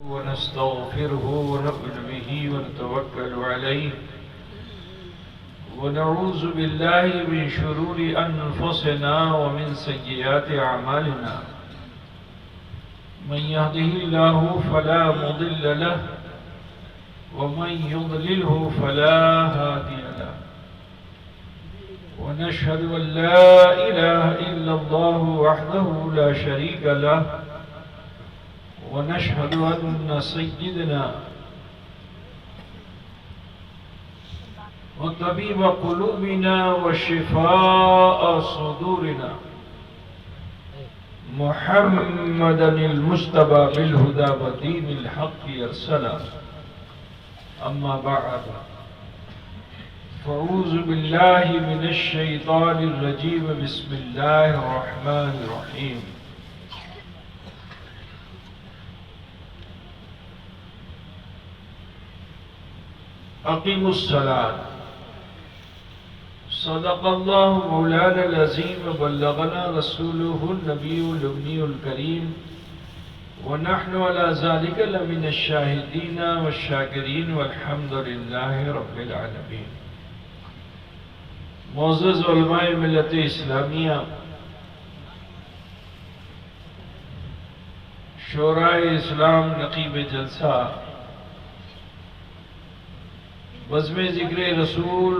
ونستغفره ونؤمن به ونتوكل عليه ونعوذ بالله من شرور أنفسنا ومن سيئات أعمالنا من يهده الله فلا مضل له ومن يضلله فلا هادي له ونشهد أن لا إله إلا الله وحده لا شريك له ونشهد أن سيدنا وطبيب قلوبنا وشفاء صدورنا محمدا المجتبى بالهدى ودين الحق يرسلا أما بعد فأعوذ بالله من الشيطان الرجيم بسم الله الرحمن الرحيم أقيموا الصلاة صدق الله مولانا العظيم وبلغنا رسوله النبي الأمي الكريم ونحن على ذلك لمن الشاهدين والشاكرين والحمد لله رب العالمين. معزز علماء ملت اسلامیہ، شورائے اسلام نقیب جلسہ، بزم ذکر رسول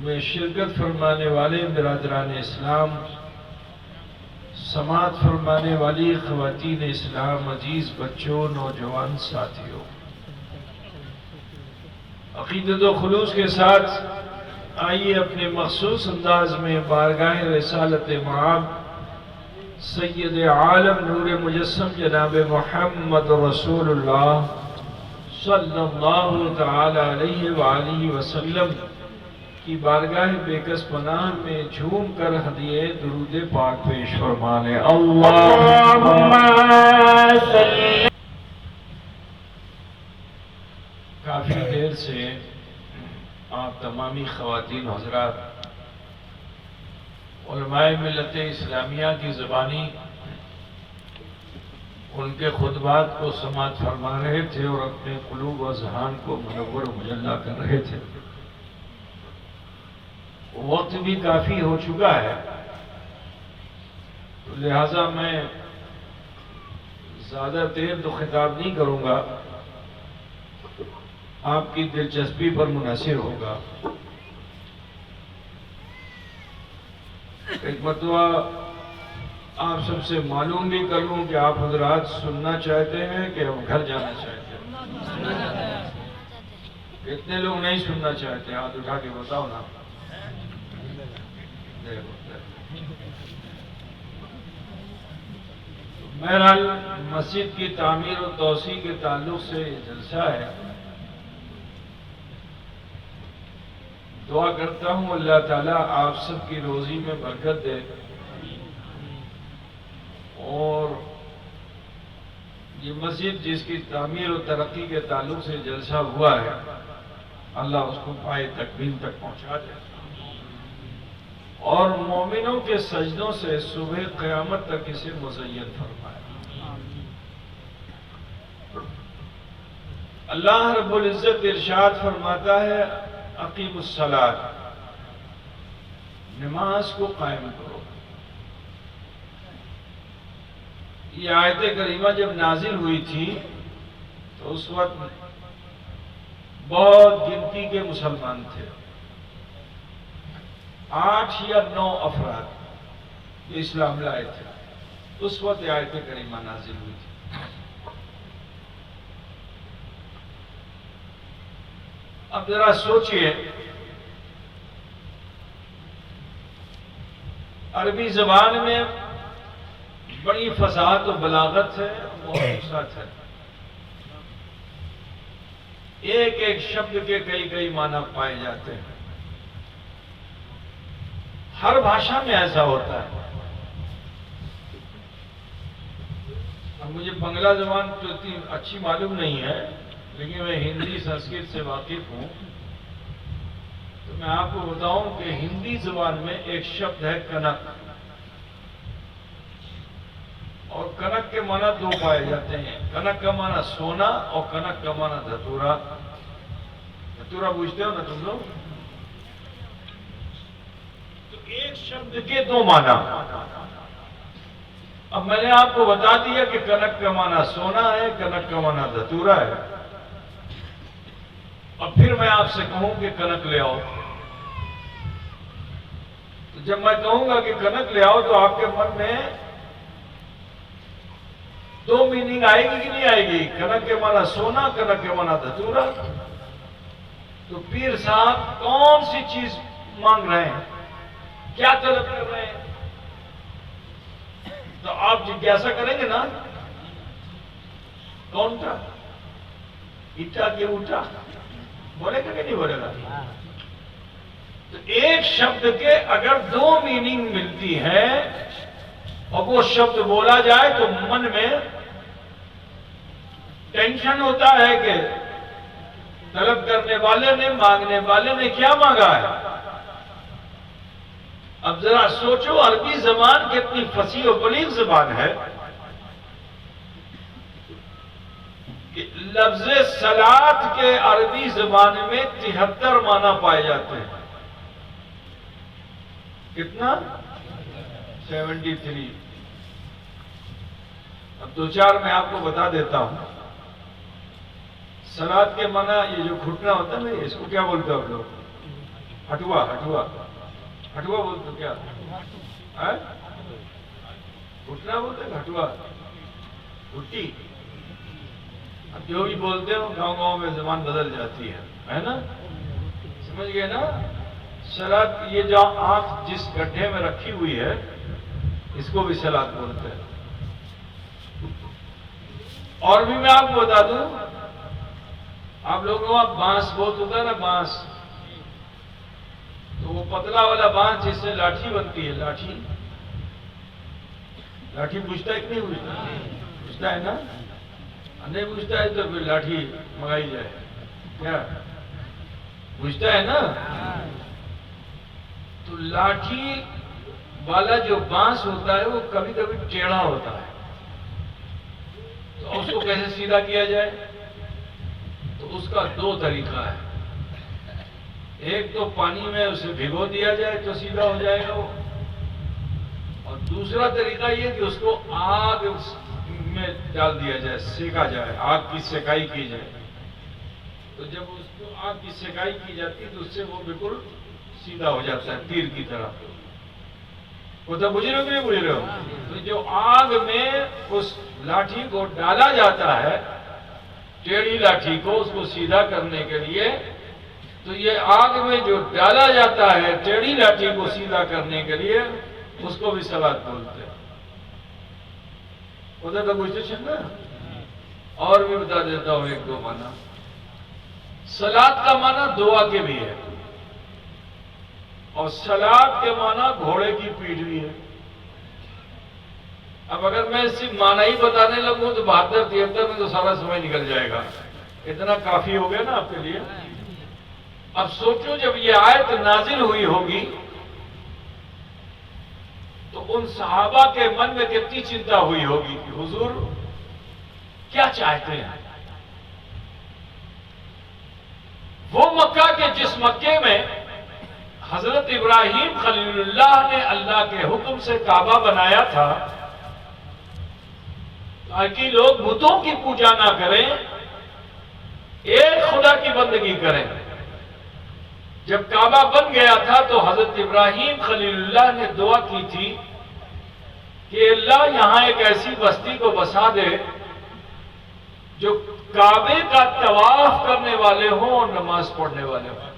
میں شرکت فرمانے والے برادران اسلام، سماعت فرمانے والی خواتین اسلام، عزیز بچوں، نوجوان ساتھیوں، عقیدت و خلوص کے ساتھ آئیے اپنے مخصوص انداز میں بارگاہ رسالت معاب سید عالم نور مجسم جناب محمد رسول اللہ صلی اللہ تعالی علیہ وآلہ وسلم کی بارگاہ بیکس پناہ میں جھوم کر ہدیہ درود پاک پیش فرمانے. اللہم صلی. کافی دیر سے آپ تمامی خواتین حضرات علماء ملت اسلامیہ کی زبانی ان کے خطبات کو سماعت فرما رہے تھے اور اپنے قلوب و اذہان کو منور و مجلہ کر رہے تھے. وقت بھی کافی ہو چکا ہے، تو لہٰذا میں زیادہ دیر تو خطاب نہیں کروں گا، آپ کی دلچسپی پر منحصر ہوگا. ایک مرتبہ آپ سب سے معلوم بھی کر لوں کہ آپ حضرات سننا چاہتے ہیں کہ ہم گھر جانا چاہتے ہیں؟ کتنے لوگ نہیں سننا چاہتے؟ ہاتھ اٹھا کے بتاؤ نا. بہرحال مسجد کی تعمیر و توسیع کے تعلق سے یہ جلسہ ہے. دعا کرتا ہوں اللہ تعالیٰ آپ سب کی روزی میں برکت دے، اور یہ مسجد جس کی تعمیر و ترقی کے تعلق سے جلسہ ہوا ہے، اللہ اس کو پائے تکمیل تک پہنچا دے، اور مومنوں کے سجدوں سے صبح قیامت تک اسے مزین فرمائے. اللہ رب العزت ارشاد فرماتا ہے اقیم الصلاۃ، نماز کو قائم کرو. یہ آیت کریمہ جب نازل ہوئی تھی تو اس وقت بہت گنتی کے مسلمان تھے، 8 یا 9 افراد جو اسلام لائے تھے. اس وقت یہ آیت کریمہ نازل ہوئی تھی. اب ذرا سوچئے، عربی زبان میں بڑی فصاحت و بلاغت ہے، وسعت ہے. ایک ایک شبد کے کئی معنی پائے جاتے ہیں. ہر بھاشا میں ایسا ہوتا ہے. اب مجھے بنگلہ زبان تو اتنی اچھی معلوم نہیں ہے، لیکن میں ہندی سنسکرت سے واقف ہوں، تو میں آپ کو بتاؤں کہ ہندی زبان میں ایک شبد ہے کنک. اور کنک کے معنی دو پائے جاتے ہیں، کنک کا معنی سونا اور کنک کا معنی دھتورا۔ دھتورا پوچھتے ہو نا تم لوگ؟ تو ایک شبد کے دو معنی۔ اب میں نے آپ کو بتا دیا کہ کنک کا معنی سونا ہے، کنک کا معنی دھتورا ہے۔ اب پھر میں آپ سے کہوں کہ کنک لے آؤ، تو جب میں کہوں گا کہ کنک لے آؤ تو آپ کے من میں دو میننگ آئے گی کہ نہیں آئے گی؟ کنک کے معنی سونا، کنک کے معنی دھتورا۔ تو پیر صاحب کون سی چیز مانگ رہے ہیں، کیا طلب کر رہے ہیں؟ تو آپ جگیاسا کریں گے نا، کون تھا؟ اٹھا کہ اٹھا؟ بولے گا کہ نہیں بولے گا؟ تو ایک شبد کے اگر دو میننگ ملتی ہے اور وہ شبد بولا جائے تو من میں ٹینشن ہوتا ہے کہ طلب کرنے والے نے، مانگنے والے نے کیا مانگا ہے۔ اب ذرا سوچو، عربی زبان کتنی فصیح و بلیغ زبان ہے کہ لفظ صلاۃ کے عربی زبان میں 73 معنی پائے جاتے ہیں۔ کتنا؟ 73۔ اب دو چار میں آپ کو بتا دیتا ہوں۔ صلاۃ کے معنی یہ جو گھٹنا ہوتا ہے نا، اس کو کیا بولتے ہو آپ لوگ؟ ہٹوا، ہٹوا، ہٹوا بولتے ہو کیا؟ گھٹنا بولتے ہیں، ہٹوا، گھٹی۔ اب جو بھی بولتے ہو گاؤں گاؤں میں زبان بدل جاتی ہے نا؟ سمجھ گئے نا؟ صلاۃ، یہ جو آنکھ جس گڈھے میں رکھی ہوئی ہے اس کو بھی صلاۃ بولتے ہیں۔ اور بھی میں آپ کو بتا دوں، آپ لوگوں کو بانس بہت ہوتا ہے نا، بانس، تو وہ پتلا والا بانس جس سے لاٹھی بنتی ہے، لاٹھی، لاٹھی پوچھتا ہے کہ نہیں پوچھتا؟ پوچھتا ہے نا؟ نہیں پوچھتا ہے تو پھر لاٹھی منگائی جائے، کیا پوچھتا ہے نا؟ تو لاٹھی والا جو بانس ہوتا ہے وہ کبھی کبھی ٹیڑھا ہوتا ہے، تو اس کو کیسے سیدھا کیا جائے؟ تو اس کا دو طریقہ ہے، ایک تو پانی میں اسے بھگو دیا جائے تو سیدھا ہو جائے گا وہ، اور دوسرا طریقہ یہ کہ اس کو آگ میں ڈال دیا جائے، سیکا جائے، آگ کی سیکائی کی جائے۔ تو جب اس کو آگ کی سیکائی کی جاتی ہے تو اس سے وہ بالکل سیدھا ہو جاتا ہے، تیر کی طرح۔ وہ تو بجھ رہے ہو کہ نہیں بجھ رہے ہو؟ تو جو آگ میں اس لاٹھی کو ڈالا جاتا ہے، ٹیڑھی لاٹھی کو، اس کو سیدھا کرنے کے لیے، تو یہ آگ میں جو ڈالا جاتا ہے ٹیڑھی لاٹھی کو سیدھا کرنے کے لیے، اس کو بھی صلاۃ بولتے ہیں۔ ادھر تو پوچھتے نا؟ اور بھی بتا دیتا ہوں ایک دو معنی۔ صلاۃ کا معنی دعا کے بھی ہے، اور صلاۃ کے معنی گھوڑے کی پیٹھ بھی ہے۔ اب اگر میں صرف معنی ہی بتانے لگوں تو 72-73 میں تو سارا سمے نکل جائے گا، اتنا کافی ہو گیا نا آپ کے لیے۔ اب سوچو جب یہ آیت نازل ہوئی ہوگی تو ان صحابہ کے من میں کتنی چنتا ہوئی ہوگی کہ حضور کیا چاہتے ہیں؟ وہ مکہ کے جس مکے میں حضرت ابراہیم خلیل اللہ نے اللہ کے حکم سے کعبہ بنایا تھا تاکہ لوگ بتوں کی پوجا نہ کریں، ایک خدا کی بندگی کریں۔ جب کعبہ بن گیا تھا تو حضرت ابراہیم خلیل اللہ نے دعا کی تھی کہ اللہ یہاں ایک ایسی بستی کو بسا دے جو کعبے کا طواف کرنے والے ہوں اور نماز پڑھنے والے ہوں۔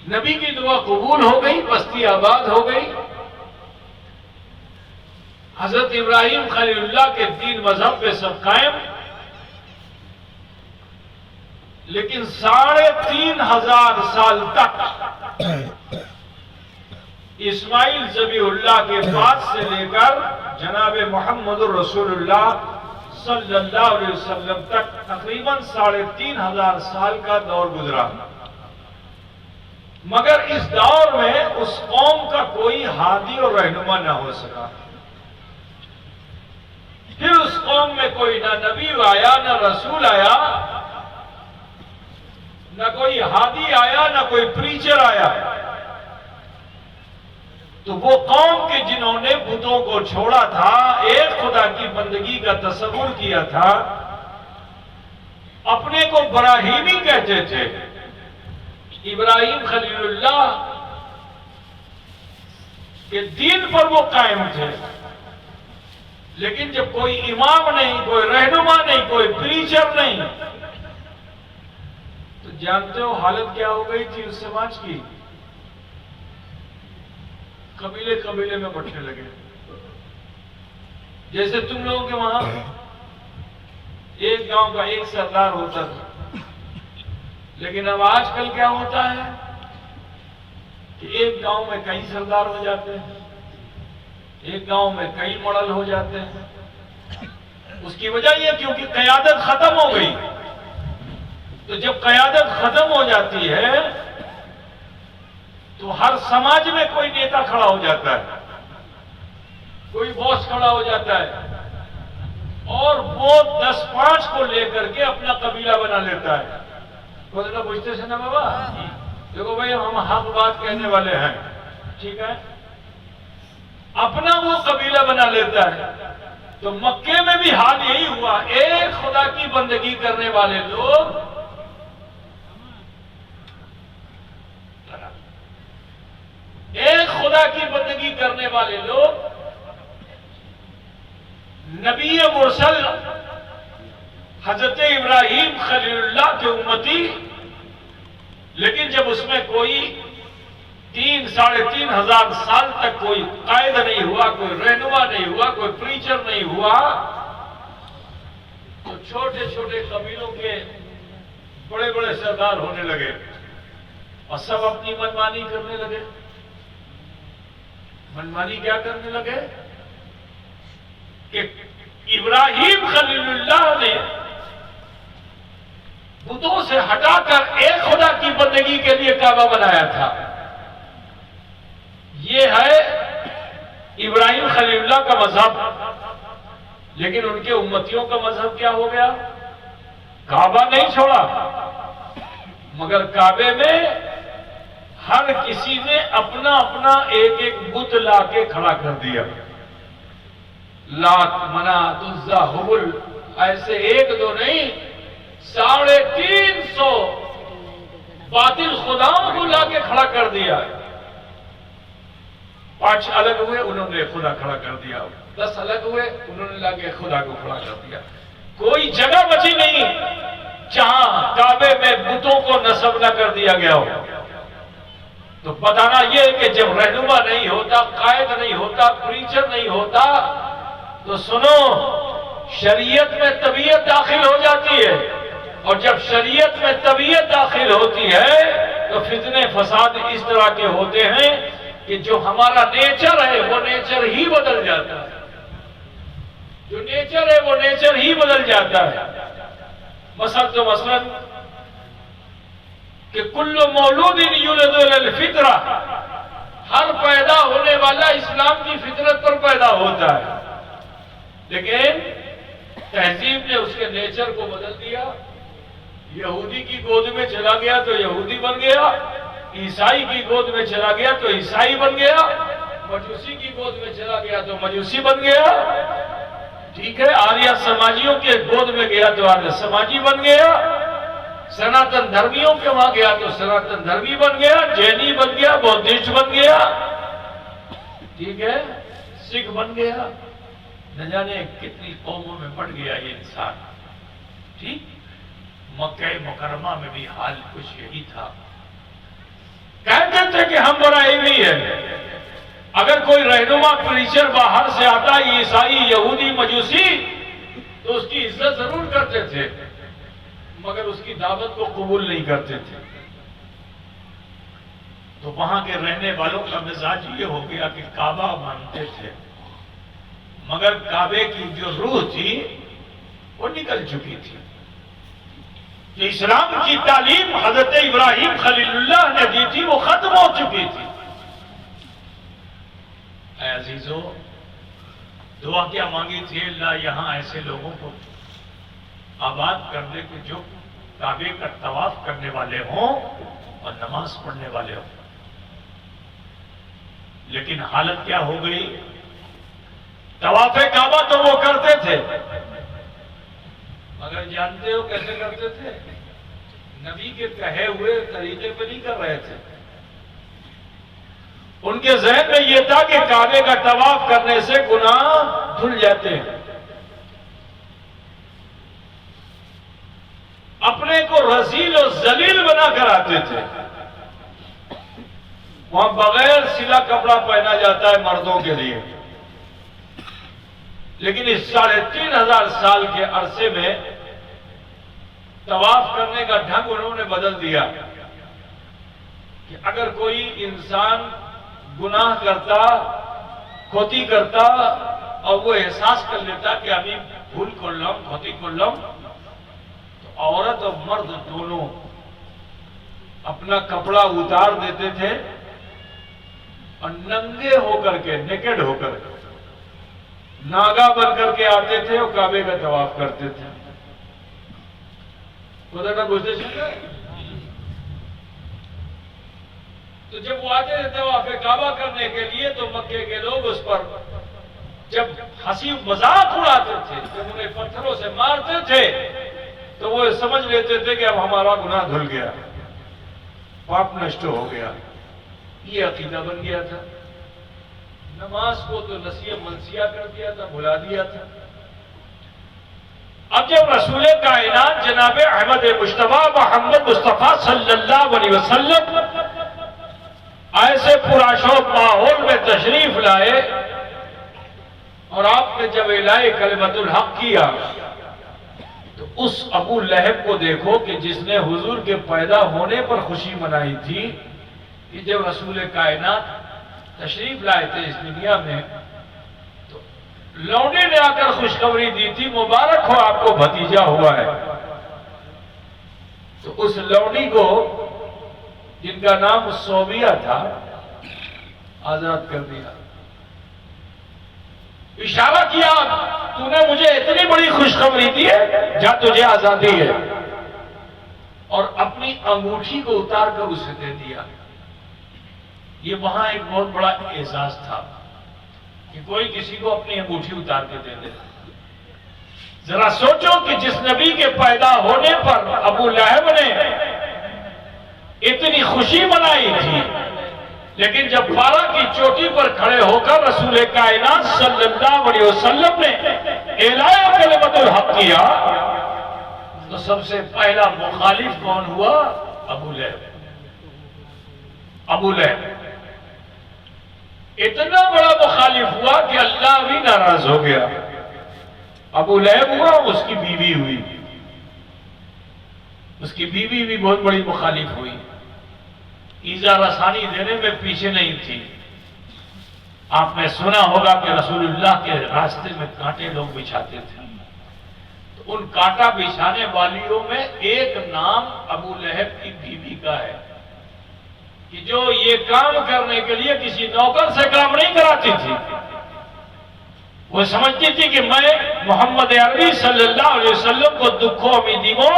نبی کی دعا قبول ہو گئی، بستی آباد ہو گئی۔ حضرت ابراہیم خلیل اللہ کے دین مذہب پہ سب قائم، لیکن 3500 سال تک اسماعیل ذبیح اللہ کے بعد سے لے کر جناب محمد الرسول اللہ صلی اللہ علیہ وسلم تک تقریباً 3500 سال کا دور گزرا۔ مگر اس دور میں اس قوم کا کوئی ہادی اور رہنما نہ ہو سکا. پھر اس قوم میں کوئی نہ نبی آیا نہ رسول آیا نہ کوئی ہادی آیا نہ کوئی پریچر آیا. تو وہ قوم کے جنہوں نے بتوں کو چھوڑا تھا، ایک خدا کی بندگی کا تصور کیا تھا، اپنے کو براہیمی کہتے تھے. ابراہیم خلیل اللہ کے دین پر وہ قائم تھے، لیکن جب کوئی امام نہیں، کوئی رہنما نہیں، کوئی پریچر نہیں، تو جانتے ہو حالت کیا ہو گئی تھی اس سماج کی؟ قبیلے قبیلے میں بٹنے لگے. جیسے تم لوگوں کے وہاں ایک گاؤں کا ایک سردار ہوتا تھا، لیکن اب آج کل کیا ہوتا ہے کہ ایک گاؤں میں کئی سردار ہو جاتے ہیں، ایک گاؤں میں کئی ماڈل ہو جاتے ہیں. اس کی وجہ یہ کیونکہ قیادت ختم ہو گئی. تو جب قیادت ختم ہو جاتی ہے تو ہر سماج میں کوئی نیتا کھڑا ہو جاتا ہے، کوئی باس کھڑا ہو جاتا ہے، اور وہ 10-5 کو لے کر کے اپنا قبیلہ بنا لیتا ہے. بولنا پوچھتے سے نا بابا، دیکھو بھائی ہم حق بات کہنے والے ہیں، ٹھیک ہے، اپنا وہ قبیلہ بنا لیتا ہے. تو مکے میں بھی حال یہی ہوا. ایک خدا کی بندگی کرنے والے لوگ کرنے والے لوگ نبی مرسل حضرت ابراہیم خلیل اللہ کے امتی، لیکن جب اس میں کوئی 3-3.5 ہزار سال تک کوئی قائد نہیں ہوا، کوئی رہنما نہیں ہوا، کوئی پریچر نہیں ہوا، تو چھوٹے چھوٹے قبیلوں کے بڑے بڑے سردار ہونے لگے اور سب اپنی منمانی کرنے لگے. منمانی کیا کرنے لگے کہ ابراہیم خلیل اللہ نے بتوں سے ہٹا کر ایک خدا کی بندگی کے لیے کعبہ بنایا تھا. یہ ہے ابراہیم خلیل اللہ کا مذہب. لیکن ان کے امتیوں کا مذہب کیا ہو گیا؟ کعبہ نہیں چھوڑا، مگر کعبے میں ہر کسی نے اپنا اپنا ایک ایک بت لا کے کھڑا کر دیا. لات، منات، عزا، حبل، ایسے ایک دو نہیں، 350 باطل خداؤں کو لا کے کھڑا کر دیا. 5 الگ ہوئے، انہوں نے خدا کھڑا کر دیا. 10 الگ ہوئے، انہوں نے لا کے خدا کو کھڑا کر دیا. کوئی جگہ بچی نہیں جہاں کعبے میں بتوں کو نصب نہ کر دیا گیا ہو. تو بتانا یہ کہ جب رہنما نہیں ہوتا، قائد نہیں ہوتا، پریچر نہیں ہوتا، تو سنو، شریعت میں طبیعت داخل ہو جاتی ہے. اور جب شریعت میں طبیعت داخل ہوتی ہے تو فتنے فساد اس طرح کے ہوتے ہیں کہ جو ہمارا نیچر ہے وہ نیچر ہی بدل جاتا ہے. جو نیچر ہے وہ نیچر ہی بدل جاتا ہے. مثلا کہ کل مولود یولد علی الفطرہ، ہر پیدا ہونے والا اسلام کی فطرت پر پیدا ہوتا ہے. لیکن تہذیب نے اس کے نیچر کو بدل دیا. یہودی کی گود میں چلا گیا تو یہودی بن گیا، عیسائی کی گود میں چلا گیا تو عیسائی بن گیا، مجوسی کی گود میں چلا گیا تو مجوسی بن گیا. ٹھیک ہے، آریہ سماجیوں کے گود میں گیا تو آریہ سماجی بن گیا، سناتن دھرمیوں کے وہاں گیا تو سناتن دھرمی بن گیا، جینی بن گیا، بودھسٹ بن گیا، ٹھیک ہے، سکھ بن گیا. نہ جانے کتنی قوموں میں بڑھ گیا یہ انسان. ٹھیک، مکہ مکرمہ میں بھی حال کچھ یہی تھا. کہتے تھے کہ ہم براہیمی ہیں. اگر کوئی رہنما پریچر باہر سے آتا، عیسائی، یہودی، مجوسی، تو اس کی عزت ضرور کرتے تھے، مگر اس کی دعوت کو قبول نہیں کرتے تھے. تو وہاں کے رہنے والوں کا مزاج یہ ہو گیا کہ کعبہ مانتے تھے، مگر کعبے کی جو روح تھی وہ نکل چکی تھی. کہ اسلام کی تعلیم حضرت ابراہیم خلیل اللہ نے دی تھی وہ ختم ہو چکی تھی۔ اے عزیزو، دعا کیا مانگی تھی؟ اللہ یہاں ایسے لوگوں کو آباد کر دے کہ جو کعبے کا طواف کرنے والے ہوں اور نماز پڑھنے والے ہوں۔ لیکن حالت کیا ہو گئی؟ طواف کعبہ تو وہ کرتے تھے، مگر جانتے ہو کیسے کرتے تھے؟ نبی کے کہے ہوئے طریقے پہ نہیں کر رہے تھے۔ ان کے ذہن میں یہ تھا کہ کعبے کا طواف کرنے سے گناہ دھل جاتے ہیں۔ اپنے کو رذیل و ذلیل بنا کر آتے تھے۔ وہاں بغیر سلا کپڑا پہنا جاتا ہے مردوں کے لیے، لیکن اس 3500 سال کے عرصے میں طواف کرنے کا ڈھنگ انہوں نے بدل دیا کہ اگر کوئی انسان گناہ کرتا، کھوتی کرتا اور وہ احساس کر لیتا کہ ابھی بھول کر لم، کھوتی کر لم، تو عورت اور مرد دونوں اپنا کپڑا اتار دیتے تھے اور ننگے ہو کر کے، نیکڈ ہو کر ناگا بن کر کے آتے تھے اور کعبے کا طواف کرتے تھے۔ خدا کا گزشتہ سنتے؟ تو جب وہ آتے تھے طواف کعبہ کرنے کے لیے تو مکے کے لوگ اس پر جب ہنسی مذاق اڑاتے تھے، جب انہیں پتھروں سے مارتے تھے تو وہ سمجھ لیتے تھے کہ اب ہمارا گناہ دھل گیا، پاپ نشٹ ہو گیا۔ یہ عقیدہ بن گیا تھا۔ نماز کو تو نسیہ منسیہ کر دیا تھا، بھلا دیا تھا۔ اب جب رسول کائنات جناب احمد مجتبیٰ محمد مصطفیٰ صلی اللہ علیہ وسلم ایسے پرآشوب ماحول میں تشریف لائے اور آپ نے جب اعلان کلمۃ الحق کیا تو اس ابو لہب کو دیکھو کہ جس نے حضور کے پیدا ہونے پر خوشی منائی تھی کہ جب رسول کائنات تشریف لائے تھے اس دنیا میں تو لونڈے نے آ کر خوشخبری دی تھی، مبارک ہو آپ کو بھتیجا ہوا ہے۔ تو اس لونڈی کو جن کا نام صوبیہ تھا آزاد کر دیا، اشارہ کیا تو نے مجھے اتنی بڑی خوشخبری دی ہے، جا تجھے آزادی ہے، اور اپنی انگوٹھی کو اتار کر اسے دے دیا۔ یہ وہاں ایک بہت بڑا اعزاز تھا کہ کوئی کسی کو اپنی انگوٹھی اتار کے دے دے۔ ذرا سوچو کہ جس نبی کے پیدا ہونے پر ابو لہب نے اتنی خوشی منائی تھی، لیکن جب پارا کی چوٹی پر کھڑے ہو کر رسول کائنات صلی اللہ علیہ وسلم نے اعلان کلمۃ الحق کیا تو سب سے پہلا مخالف کون ہوا؟ ابو لہب۔ ابو لہب اتنا بڑا مخالف ہوا کہ اللہ بھی ناراض ہو گیا۔ ابو لہب ہوا، اس کی بیوی ہوئی، اس کی بیوی بھی بہت بڑی مخالف ہوئی، ایذا رسانی دینے میں پیچھے نہیں تھی۔ آپ نے سنا ہوگا کہ رسول اللہ کے راستے میں کانٹے لوگ بچھاتے تھے، تو ان کانٹا بچھانے والیوں میں ایک نام ابو لہب کی بیوی کا ہے کہ جو یہ کام کرنے کے لیے کسی نوکر سے کام نہیں کراتی تھی۔ وہ سمجھتی تھی کہ میں محمد عربی صلی اللہ علیہ وسلم کو دکھوں میں دیو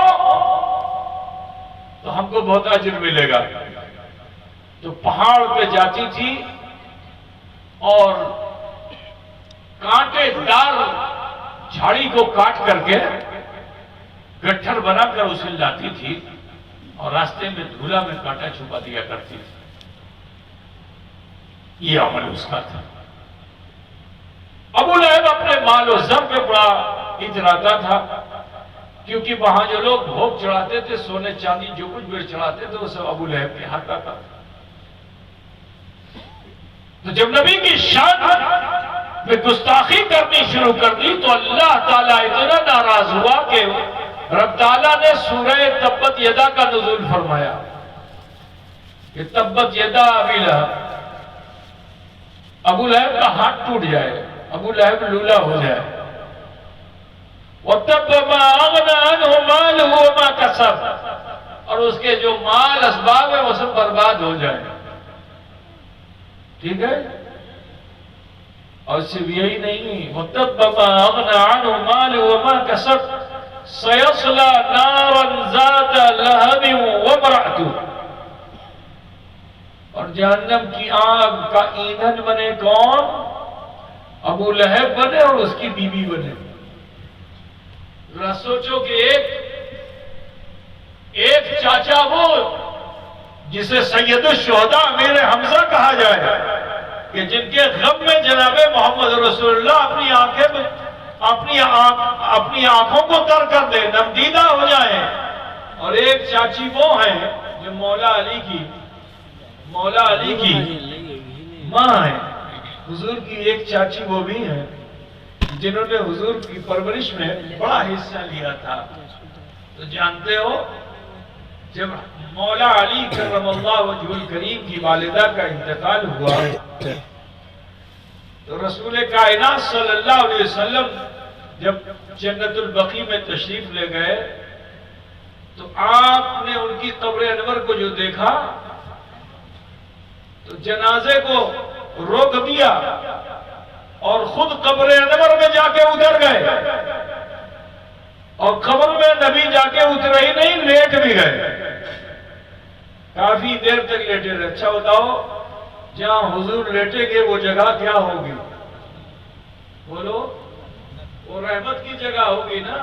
تو ہم کو بہت اجر ملے گا، تو پہاڑ پہ جاتی تھی اور کانٹے دار جھاڑی کو کاٹ کر کے گٹھر بنا کر اسے لاتی تھی اور راستے میں دھولا میں کانٹا چھپا دیا کرتی تھی۔ یہ عمل اس کا تھا۔ ابو لہب اپنے مال و زر پہ بڑا اجراتا تھا، کیونکہ وہاں جو لوگ بھوگ چڑھاتے تھے، سونے چاندی جو کچھ بھی چڑھاتے تھے وہ سب ابو لہب کے ہاتھ آتا تھا۔ تو جب نبی کی شان میں گستاخی کرنی شروع کر دی تو اللہ تعالیٰ اتنا ناراض ہوا کہ رب تعالیٰ نے سورہ تبت یدا کا نزول فرمایا کہ تبت یدا ابی لہب، ابو لہب کا ہاتھ ٹوٹ جائے، ابو لہب لولا ہو جائے۔ وَتَبَّ مَا أَغْنَى عَنْهُ مَالُهُ وَمَا كَسَبَ، اور اس کے جو مال اسباب ہے وہ سب برباد ہو جائے. ٹھیک ہے؟ اور صرف یہی نہیں، وَتَبَّ مَا أَغْنَى عَنْهُ مَالُهُ وَمَا كَسَبَ سَيَصْلَى نَارًا ذَاتَ لَهَبٍ وَامْرَأَتُهُ، اور جہنم کی آگ کا ایندھن بنے کون؟ ابو لہب بنے اور اس کی بیوی بنے. ذرا سوچو کہ ایک چاچا وہ جسے سید الشہداء امیر حمزہ کہا جائے، کہ جن کے غم میں جناب محمد رسول اللہ اپنی آنکھوں کو تر کر دے، نمدیدہ ہو جائیں، اور ایک چاچی وہ ہیں جو مولا علی کی ماں ہے. حضور کی ایک چاچی وہ بھی ہیں جنہوں نے حضور کی پرورش میں بڑا حصہ لیا تھا. تو جانتے ہو جب مولا علی کرم اللہ وجہ الکریم کی والدہ کا انتقال ہوا تو رسول کائنات صلی اللہ علیہ وسلم جب جنت البقیع میں تشریف لے گئے تو آپ نے ان کی قبر انور کو جو دیکھا تو جنازے کو روک دیا اور خود قبر انور میں جا کے اتر گئے، اور قبر میں نبی جا کے اترے ہی نہیں، لیٹ بھی گئے. کافی دیر تک لیٹے رہے. اچھا بتاؤ جہاں حضور لیٹے گے وہ جگہ کیا ہوگی؟ بولو. وہ رحمت کی جگہ ہوگی نا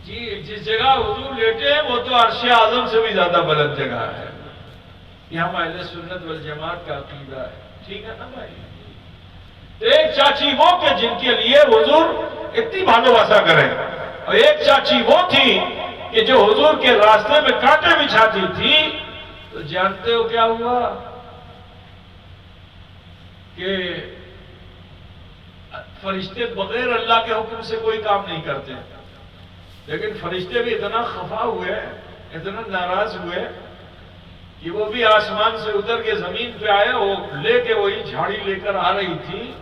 جی. جس جگہ حضور لیٹے ہیں وہ تو عرش اعظم سے بھی زیادہ بلند جگہ ہے. یہ ہم اہل سنت والجماعت کا عقیدہ ہے. ٹھیک ہے نا بھائی؟ ایک چاچی وہ کہ جن کے لیے حضور اتنی بھالواسا کریں، اور ایک چاچی وہ تھی کہ جو حضور کے راستے میں کانٹے بچھاتی تھی. تو جانتے ہو کیا ہوا کہ فرشتے بغیر اللہ کے حکم سے کوئی کام نہیں کرتے، لیکن فرشتے بھی اتنا خفا ہوئے، اتنا ناراض ہوئے کہ وہ بھی آسمان سے اتر کے زمین پہ آئے. وہ لے کے وہی جھاڑی لے کر آ رہی تھی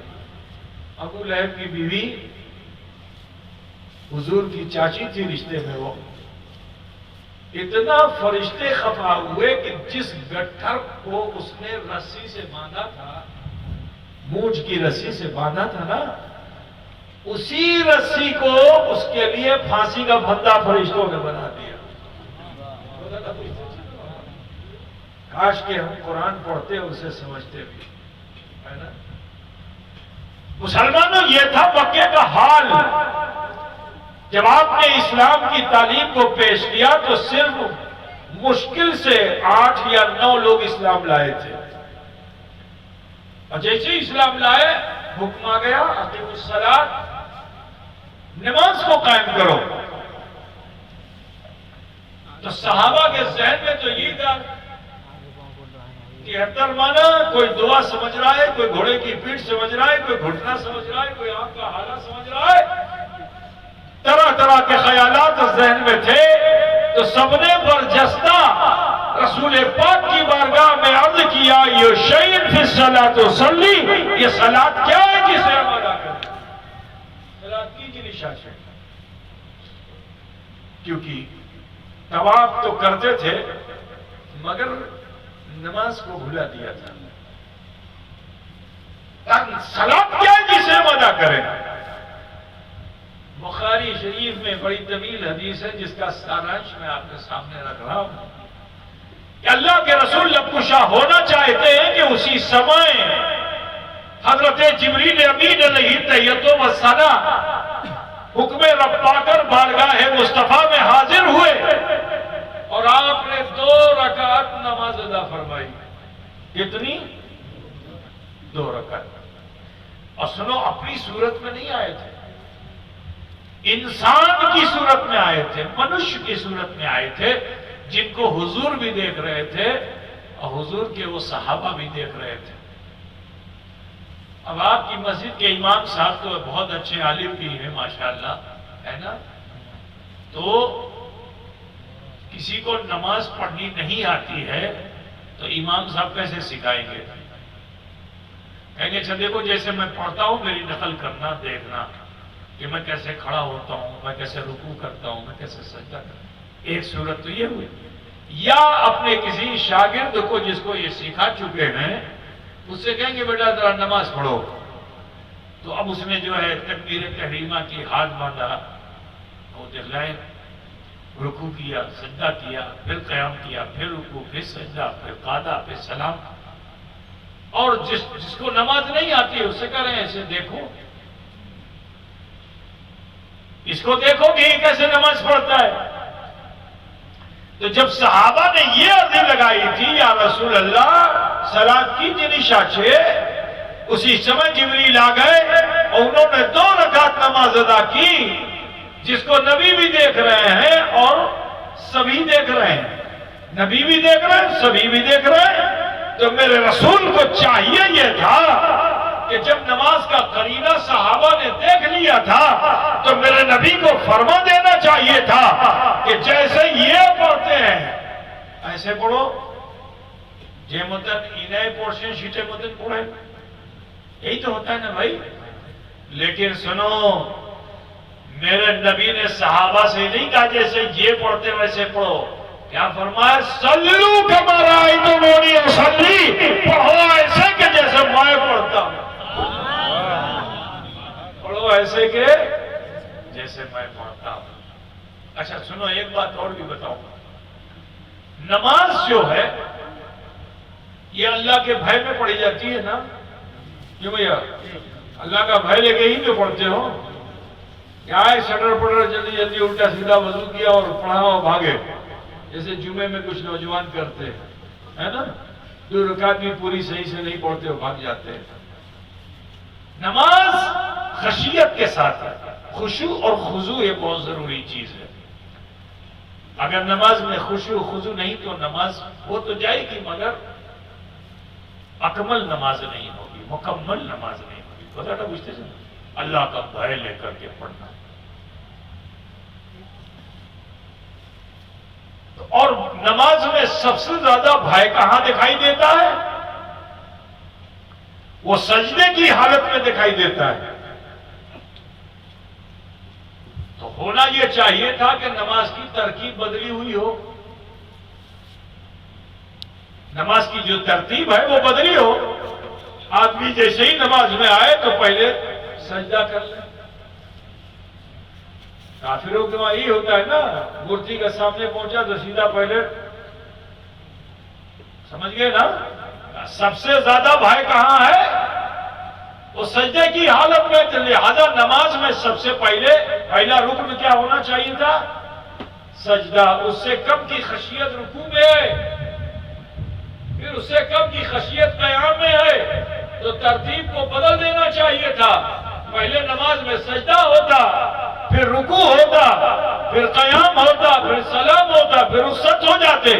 ابو لہب کی بیوی، حضور کی چاچی تھی رشتے میں. وہ اتنا فرشتے خفا ہوئے کہ جس گٹھر کو اس نے رسی سے باندھا تھا، مونچھ کی رسی سے باندھا تھا نا، اسی رسی کو اس کے لیے پھانسی کا پھندا فرشتوں نے بنا دیا. کاش کہ ہم قرآن پڑھتے اسے سمجھتے بھی ہے نا. مسلمانوں یہ تھا مکے کا حال. جب آپ نے اسلام کی تعلیم کو پیش کیا تو صرف مشکل سے 8 یا 9 لوگ اسلام لائے تھے، اور جیسے اسلام لائے حکم آ گیا اقیموا الصلاۃ، نماز کو قائم کرو. تو صحابہ کے ذہن میں تو یہ تھا کہ 73 مانا کوئی دعا سمجھ رہا ہے، کوئی گھوڑے کی پیٹھ سمجھ رہا ہے، کوئی گھٹنا سمجھ رہا ہے، کوئی آنکھ کا حالہ سمجھ رہا ہے. طرح طرح کے خیالات ذہن میں تھے. تو سب نے برجستہ رسول پاک کی بارگاہ میں عرض کیا یہ شیء فی الصلاۃ صلی، یہ صلاۃ کیا ہے جسے ہم ادا کریں؟ صلاۃ کی نشان ہے. کیونکہ طواف تو کرتے تھے مگر نماز کو بھلا دیا تھا. صلاۃ کیا ہے جسے ہم ادا کریں؟ بخاری شریف میں بڑی طویل حدیث ہے جس کا سارانش میں آپ کے سامنے رکھ رہا ہوں کہ اللہ کے رسول لب کشا ہونا چاہتے ہیں کہ اسی سمے حضرت جبریل امین علیہ تحیت و ثنا حکم رب پا کر بارگاہ مصطفیٰ میں حاضر ہوئے اور آپ نے 2 رکعت نماز ادا فرمائی. کتنی؟ 2 رکعت. اور سنو اپنی صورت میں نہیں آئے تھے، انسان کی صورت میں آئے تھے، منشیہ کی صورت میں آئے تھے، جن کو حضور بھی دیکھ رہے تھے اور حضور کے وہ صحابہ بھی دیکھ رہے تھے. اب آپ کی مسجد کے امام صاحب تو بہت اچھے عالم بھی ہیں ماشاءاللہ، ہے نا. تو کسی کو نماز پڑھنی نہیں آتی ہے تو امام صاحب کیسے سکھائیں گے؟ کہیں گے اچھا دیکھو جیسے میں پڑھتا ہوں میری نقل کرنا، دیکھنا. کہ میں کیسے کھڑا ہوتا ہوں، میں کیسے رکوع کرتا ہوں، میں کیسے سجدہ کرتا ہوں۔ ایک صورت تو یہ ہوئی، یا اپنے کسی شاگرد کو جس کو یہ سکھا چکے ہیں اس سے کہیں گے بیٹا ذرا نماز پڑھو، تو اب اس نے جو ہے تکبیر تحریمہ کی ہاتھ باندھا، وہ دکھلائے، رکوع کیا، سجدہ کیا، پھر قیام کیا، پھر رکوع، پھر سجدہ، پھر قعدہ، پھر سلام۔ اور جس کو نماز نہیں آتی ہے اس سے کہہ رہے ہیں اسے دیکھو، اس کو دیکھو کہ یہ کیسے نماز پڑھتا ہے۔ تو جب صحابہ نے یہ عرض لگائی تھی یا رسول اللہ صلاۃ کیجئے نشا چھے، اسی سمے جبریل آ گئے اور انہوں نے 2 رکعت نماز ادا کی، جس کو نبی بھی دیکھ رہے ہیں اور سبھی دیکھ رہے ہیں، نبی بھی دیکھ رہے ہیں، سبھی بھی دیکھ رہے ہیں۔ تو میرے رسول کو چاہیے یہ تھا کہ جب نماز کا قرینہ صحابہ نے دیکھ لیا تھا تو میرے نبی کو فرما دینا چاہیے تھا کہ جیسے یہ پڑھتے ہیں ایسے پڑھو، جے مدن انہیں پڑھیں شیٹے مدن پڑھیں، یہی تو ہوتا ہے نا بھائی۔ لیکن سنو، میرے نبی نے صحابہ سے نہیں کہا جیسے یہ پڑھتے ویسے پڑھو، کیا فرمایا؟ صلو کما رأیتمونی اصلی، پڑھو ایسے کہ جیسے میں پڑھتا ہوں، پڑھو ایسے کہ جیسے میں پڑھتا ہوں۔ اچھا سنو، ایک بات اور بھی بتاؤں گا، نماز جو ہے یہ اللہ کے بھے میں پڑھی جاتی ہے نا، کیوں بھیا؟ اللہ کا بھے لے کے ہی تو پڑھتے ہو، کیا ہے سٹر پٹر جلدی جلدی الٹا سیدھا وضو کیا اور پڑھا اور بھاگے، جیسے جمعے میں کچھ نوجوان کرتے ہیں، ہے نا، 2 رکعت بھی پوری صحیح سے نہیں پڑھتے اور بھاگ جاتے ہیں۔ نماز خشیت کے ساتھ ہے، خشوع اور خضوع یہ بہت ضروری چیز ہے۔ اگر نماز میں خشوع خضوع نہیں تو نماز وہ تو جائے گی مگر اکمل نماز نہیں ہوگی، مکمل نماز نہیں ہوگی۔ بتانا پوچھتے ہیں اللہ کا بھے لے کر کے پڑھنا۔ اور نماز میں سب سے زیادہ بھے کہاں دکھائی دیتا ہے؟ وہ سجدے کی حالت میں دکھائی دیتا ہے۔ تو ہونا یہ چاہیے تھا کہ نماز کی ترکیب بدلی ہوئی ہو، نماز کی جو ترتیب ہے وہ بدلی ہو، آدمی جیسے ہی نماز میں آئے تو پہلے سجدہ کر لے۔ کافروں کے وہاں یہی ہوتا ہے نا، مورتی کے سامنے پہنچا تو سیدھا پہلے، سمجھ گئے نا؟ سب سے زیادہ بھائی کہاں ہے؟ وہ سجدے کی حالت میں، لہذا نماز میں سب سے پہلا رکن کیا ہونا چاہیے تھا؟ سجدہ۔ اس سے کم کی خشیت رکوع میں ہے، پھر اس سے کم کی خشیت قیام میں ہے، تو ترتیب کو بدل دینا چاہیے تھا۔ پہلے نماز میں سجدہ ہوتا، پھر رکوع ہوتا، پھر قیام ہوتا، پھر سلام ہوتا، پھر رخصت ہو جاتے۔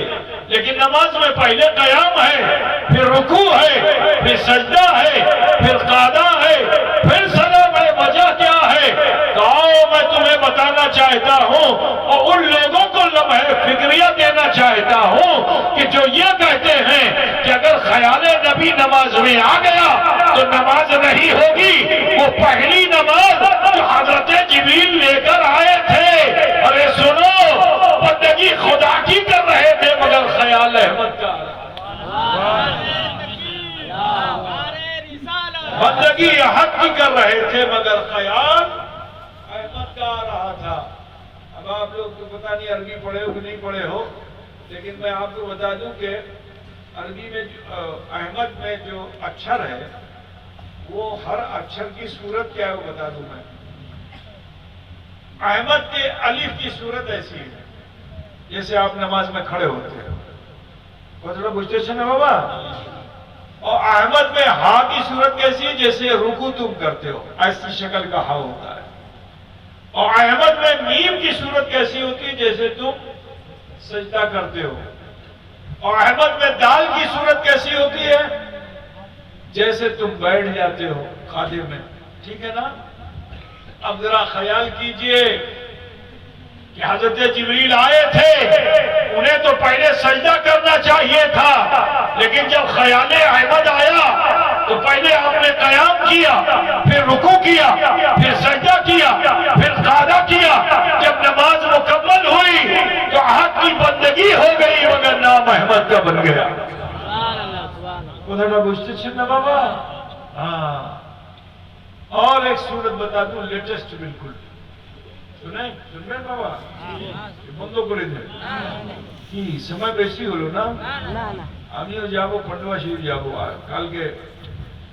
لیکن نماز میں پہلے قیام ہے، پھر رکوع ہے، پھر سجدہ ہے، پھر قعدہ ہے، پھر سلام ہے۔ وجہ کیا ہے؟ تو آؤ میں تمہیں بتانا چاہتا ہوں اور ان لوگوں کو لمحہ فکریہ دینا چاہتا ہوں کہ جو یہ کہتے ہیں کہ اگر خیال نبی نماز میں آ گیا تو نماز نہیں ہوگی، وہ پہلی نماز جو حضرت جبریل لے کر آئے تھے، ارے سنو، بندگی خدا کی کر رہے تھے مگر خیال احمد کا، بندگی حق کی کر رہے تھے مگر خیال احمد کا آ رہا تھا۔ اب آپ لوگ تو پتہ نہیں عربی پڑھے ہو کہ نہیں پڑھے ہو، لیکن میں آپ کو بتا دوں کہ عربی میں احمد میں جو اچھر ہے وہ ہر اچھر کی صورت کیا ہے وہ بتا دوں میں۔ احمد کے الف کی صورت ایسی ہے جیسے آپ نماز میں کھڑے ہوتے ہو، تھوڑا پوچھتے تھے نا بابا۔ اور احمد میں ہا کی صورت کیسی ہے؟ جیسے رکوع تم کرتے ہو ایسی شکل کا ہا ہوتا ہے۔ اور احمد میں میم کی صورت کیسی ہوتی ہے؟ جیسے تم سجدہ کرتے ہو۔ اور احمد میں دال کی صورت کیسی ہوتی ہے؟ جیسے تم بیٹھ جاتے ہو خادم میں، ٹھیک ہے نا؟ اب ذرا خیال کیجئے کہ حضرت جبریل آئے تھے، انہیں تو پہلے سجدہ کرنا چاہیے تھا، لیکن جب خیال احمد آیا تو پہلے آپ نے قیام کیا، پھر رکوع کیا، پھر سجدہ کیا، امام احمد کا بن گیا. কথাটা বুঝতেছেন না বাবা? হ্যাঁ. اور ایک صورت بتا دوں لیٹسٹ بالکل. শুনবেন বাবা? বন্ধ করে দেন. কি সময় বেশি হলো না? আমিও যাব পান্ডুয়া শরীফ যাব. আর কালকে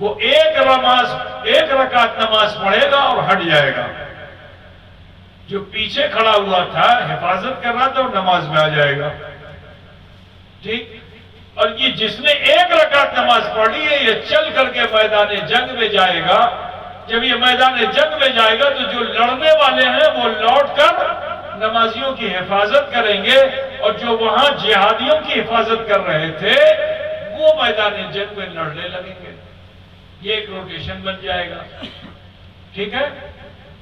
وہ ایک رکعت نماز پڑھے گا اور ہٹ جائے گا. جو پیچھے کھڑا ہوا تھا حفاظت کر رہا تھا اور نماز میں آ جائے گا. ٹھیک. اور یہ جس نے ایک رکعت نماز پڑھی ہے یہ چل کر کے میدان جنگ میں جائے گا. جب یہ میدان جنگ میں جائے گا تو جو لڑنے والے ہیں وہ لوٹ کر نمازیوں کی حفاظت کریں گے اور جو وہاں جہادیوں کی حفاظت کر رہے تھے وہ میدان جنگ میں لڑنے لگیں گے. یہ ایک روٹیشن بن جائے گا. ٹھیک ہے.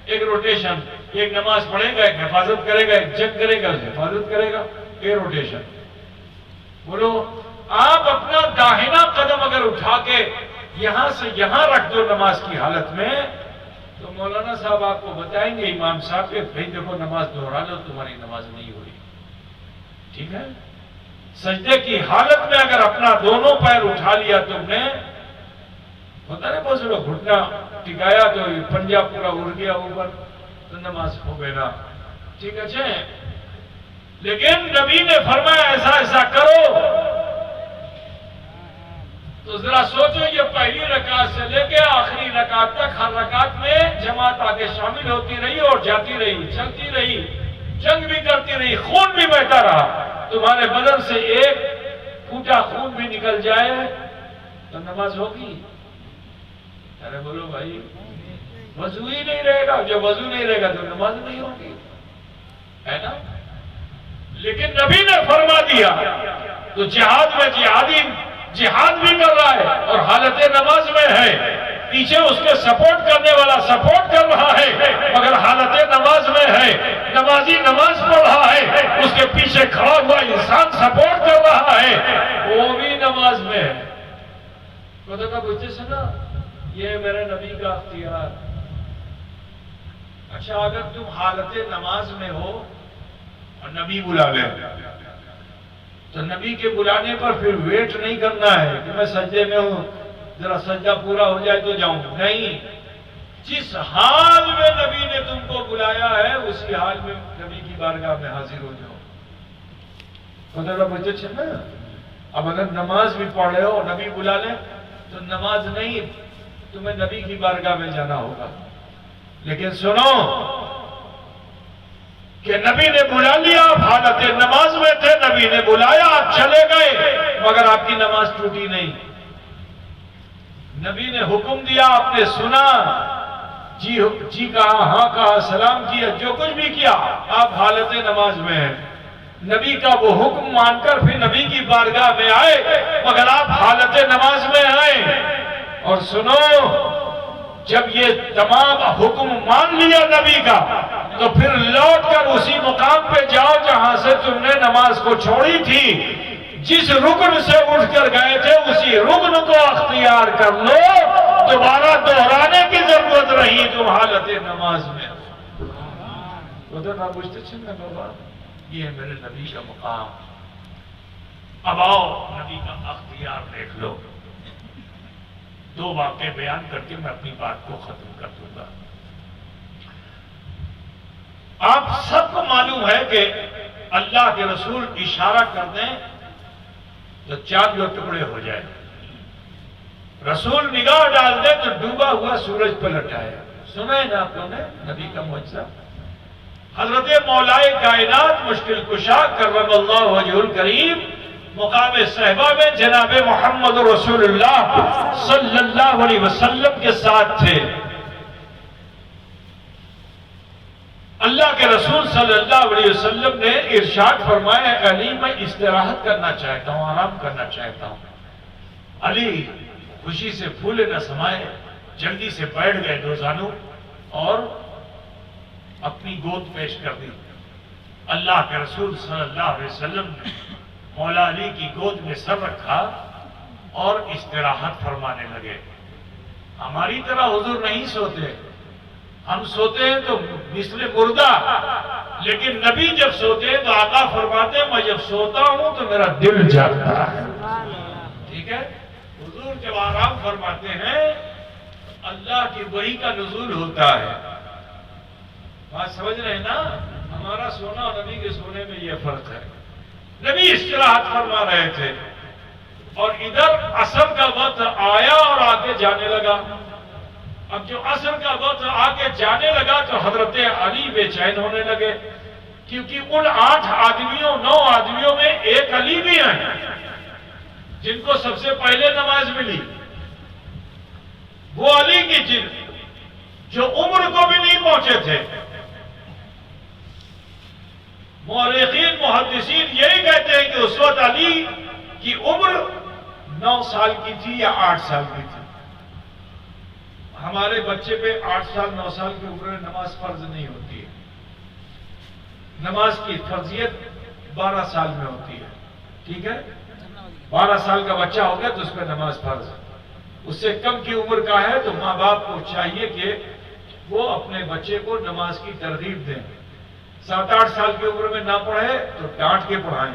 ایک روٹیشن. ایک نماز پڑھے گا ایک حفاظت کرے گا ایک جنگ کرے گا حفاظت کرے گا. یہ روٹیشن. بولو آپ اپنا داہنا قدم اگر اٹھا کے یہاں سے یہاں رکھ دو نماز کی حالت میں تو مولانا صاحب آپ کو بتائیں گے امام صاحب کے بھائی دیکھو نماز دوہرا لو تمہاری نماز نہیں ہوئی. ٹھیک ہے. سجدے کی حالت میں اگر اپنا دونوں پیر اٹھا لیا تم نے ہوتا نا بہت سے لوگ گھٹنا ٹکایا تو پنجہ پورا اڑ گیا اوپر تو نماز ہو گئی نا. ٹھیک ہے. لیکن نبی نے فرمایا ایسا کرو تو ذرا سوچو یہ پہلی رکعت سے لے کے آخری رکعت تک ہر رکعت میں جماعت آگے شامل ہوتی رہی اور جاتی رہی چلتی رہی جنگ بھی کرتی رہی خون بھی بہتا رہا. تمہارے بدن سے ایک پھوٹا خون بھی نکل جائے تو نماز ہوگی. ارے بولو بھائی وضو ہی نہیں رہے گا. جب وضو نہیں رہے گا تو نماز نہیں ہوگی ہے نا. لیکن نبی نے فرما دیا تو جہاد میں جہاد بھی کر رہا ہے اور حالت نماز میں ہے. پیچھے اس کے سپورٹ کرنے والا سپورٹ کر رہا ہے مگر حالت نماز میں ہے. نمازی نماز پڑھ رہا ہے اس کے پیچھے کھڑا ہوا انسان سپورٹ کر رہا ہے وہ بھی نماز میں ہے. پتہ کا بچے سے نا یہ میرے نبی کا اختیار. اچھا اگر تم حالت نماز میں ہو اور نبی بلا لے تو نبی کے بلانے پر پھر ویٹ نہیں کرنا ہے کہ میں سجدے میں ہوں ذرا سجدہ پورا ہو جائے تو جاؤں. نہیں. جس حال میں نبی نے تم کو بلایا ہے اسی حال میں نبی کی بارگاہ میں حاضر ہو جاؤ. پتہ بچے نا اب اگر نماز بھی پڑھ رہے ہو اور نبی بلا لے تو نماز نہیں تمہیں نبی کی بارگاہ میں جانا ہوگا. لیکن سنو کہ نبی نے بلا لیا آپ حالت نماز میں تھے نبی نے بلایا آپ چلے گئے مگر آپ کی نماز ٹوٹی نہیں. نبی نے حکم دیا آپ نے سنا جی کہا ہاں کہا سلام کیا جو کچھ بھی کیا آپ حالت نماز میں ہیں. نبی کا وہ حکم مان کر پھر نبی کی بارگاہ میں آئے مگر آپ حالت نماز میں آئے. اور سنو جب یہ تمام حکم مان لیا نبی کا تو پھر لوٹ کر اسی مقام پہ جاؤ جہاں سے تم نے نماز کو چھوڑی تھی. جس رکن سے اٹھ کر گئے تھے اسی رکن کو اختیار کر لو. دوبارہ دہرانے کی ضرورت رہی تم حالت نماز میں. یہ ہے میرے نبی کا مقام. اب آؤ نبی کا اختیار دیکھ لو. دو واقعے بیان کر کے میں اپنی بات کو ختم کر دوں گا. آپ سب کو معلوم ہے کہ اللہ کے رسول اشارہ کر دیں تو چاند دو ٹکڑے ہو جائے. رسول نگاہ ڈال دے تو ڈوبا ہوا سورج پلٹ آئے. سنا ہے نا آپ لوگوں نے نبی کا معجزہ. حضرت مولائے کائنات مشکل کشا کرم اللہ وجہ الکریم مقام صحبہ میں جناب محمد رسول اللہ صلی اللہ علیہ وسلم کے ساتھ تھے. اللہ کے رسول صلی اللہ علیہ وسلم نے ارشاد فرمایا علی میں استراحت کرنا چاہتا ہوں آرام کرنا چاہتا ہوں. علی خوشی سے پھولے نہ سمائے جلدی سے بیٹھ گئے دو زانوں اور اپنی گود پیش کر دی. اللہ کے رسول صلی اللہ علیہ وسلم نے مولا علی کی گود میں سر رکھا اور استراحت فرمانے لگے. ہماری طرح حضور نہیں سوتے. ہم سوتے ہیں تو مثل مردہ لیکن نبی جب سوتے ہیں تو آقا فرماتے ہیں میں جب سوتا ہوں تو میرا دل جاگتا ہے. ٹھیک ہے. حضور جب آرام فرماتے ہیں اللہ کی وحی کا نزول ہوتا ہے. بات سمجھ رہے ہیں نا. ہمارا سونا اور نبی کے سونے میں یہ فرق ہے. نبی استراحت فرما رہے تھے. اور ادھر عصر کا وقت آیا اور آگے جانے لگا. اب جو عصر کا وقت آگے جانے لگا تو حضرت علی بے چین ہونے لگے، کیونکہ ان 8 آدمیوں 9 آدمیوں میں ایک علی بھی ہیں جن کو سب سے پہلے نماز ملی. وہ علی کی جن جو عمر کو بھی نہیں پہنچے تھے. مورخین محدثین یہی کہتے ہیں کہ اس وقت علی کی عمر 9 سال کی تھی یا 8 سال کی تھی. ہمارے بچے پہ 8 سال 9 سال کی عمر میں نماز فرض نہیں ہوتی ہے. نماز کی فرضیت 12 سال میں ہوتی ہے. ٹھیک ہے، 12 سال کا بچہ ہو گیا تو اس پہ نماز فرض ہے. اس سے کم کی عمر کا ہے تو ماں باپ کو چاہیے کہ وہ اپنے بچے کو نماز کی ترغیب دیں. 7-8 سال کی عمر میں نہ پڑھے تو ڈانٹ کے پڑھائیں،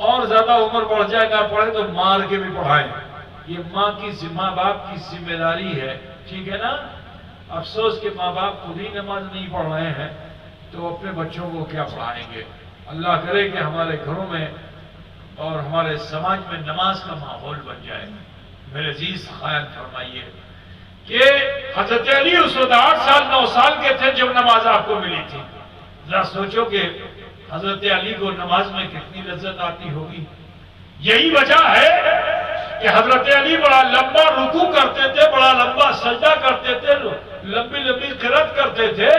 اور زیادہ عمر بڑھ جائے نہ پڑھے تو مار کے بھی پڑھائیں. یہ ماں باپ کی ذمہ داری ہے. ٹھیک ہے نا؟ افسوس کہ ماں باپ خود ہی نماز نہیں پڑھ رہے ہیں تو اپنے بچوں کو کیا پڑھائیں گے. اللہ کرے کہ ہمارے گھروں میں اور ہمارے سماج میں نماز کا ماحول بن جائے. میرے عزیز خیال فرمائیے کہ حضرت علی اس وقت 8 سال 9 سال کے تھے جب نماز آپ کو ملی تھی. ذرا سوچو کہ حضرت علی کو نماز میں کتنی لذت آتی ہوگی. یہی وجہ ہے کہ حضرت علی بڑا لمبا رکوع کرتے تھے، بڑا لمبا سجدہ کرتے تھے، لمبی لمبی قرات کرتے تھے.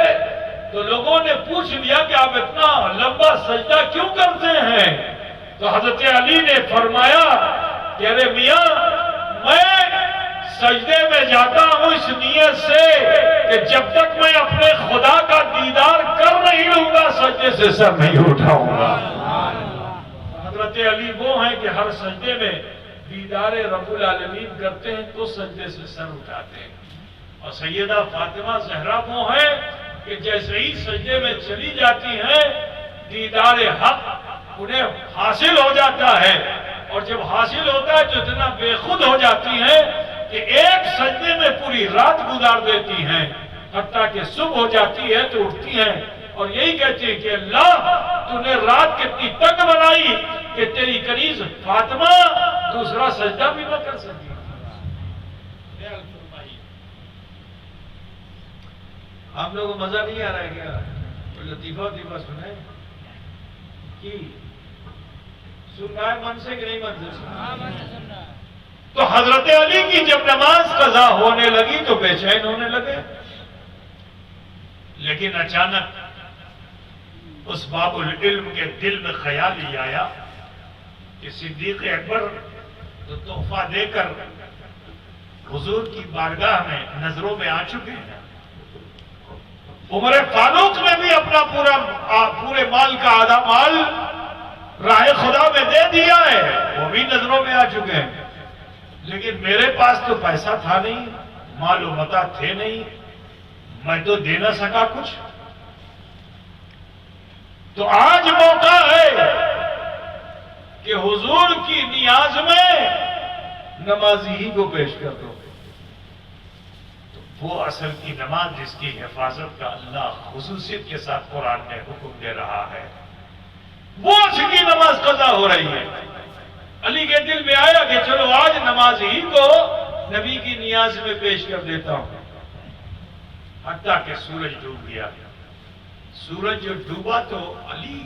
تو لوگوں نے پوچھ لیا کہ آپ اتنا لمبا سجدہ کیوں کرتے ہیں؟ تو حضرت علی نے فرمایا کہ ارے میاں، میں سجدے میں جاتا ہوں اس نیت سے کہ جب تک میں اپنے خدا کا دیدار کر نہیں لوں گا سجدے سے سر نہیں اٹھاؤں گا. حضرت علی وہ ہیں کہ ہر سجدے میں دیدار رب العالمین کرتے ہیں تو سجدے سے سر اٹھاتے ہیں. اور سیدہ فاطمہ زہرا وہ ہیں کہ جیسے ہی سجدے میں چلی جاتی ہیں دیدار حق انہیں حاصل ہو جاتا ہے. اور جب حاصل ہوتا ہے تو اتنا بے خود ہو جاتی ہیں کہ ایک سجدے میں پوری رات گزار دیتی ہیں، حتیٰ کہ صبح ہو جاتی ہے تو اٹھتی ہیں اور یہی کہتی ہیں کہ اللہ تو نے رات کتنی تنگ بنائی کہ تیری کنیز فاطمہ دوسرا سجدہ بھی نہ کر سکی. آپ لوگوں کو مزہ نہیں آ رہا ہے کیا؟ کوئی لطیفہ سنیں کہ سننا ہے من سے کہ نہیں من سے؟ تو حضرت علی کی جب نماز قضا ہونے لگی تو بے چین ہونے لگے. لیکن اچانک اس باب العلم کے دل میں خیال ہی آیا کہ صدیق اکبر تو تحفہ دے کر حضور کی بارگاہ میں نظروں میں آ چکے ہیں. عمر فاروق نے بھی اپنا پورے مال کا آدھا مال راہ خدا میں دے دیا ہے، وہ بھی نظروں میں آ چکے ہیں. لیکن میرے پاس تو پیسہ تھا نہیں، مال و متاع تھے نہیں، میں تو دے نہ سکا کچھ. تو آج موقع ہے کہ حضور کی نیاز میں نمازی ہی کو پیش کر دو. تو وہ اصل کی نماز جس کی حفاظت کا اللہ خصوصیت کے ساتھ قرآن میں حکم دے رہا ہے، وہ اصل کی نماز قضا ہو رہی ہے. علی کے دل میں آیا کہ چلو آج نماز ہی کو نبی کی نیاز میں پیش کر دیتا ہوں. حتیٰ کہ سورج ڈوب گیا. سورج جو ڈوبا تو علی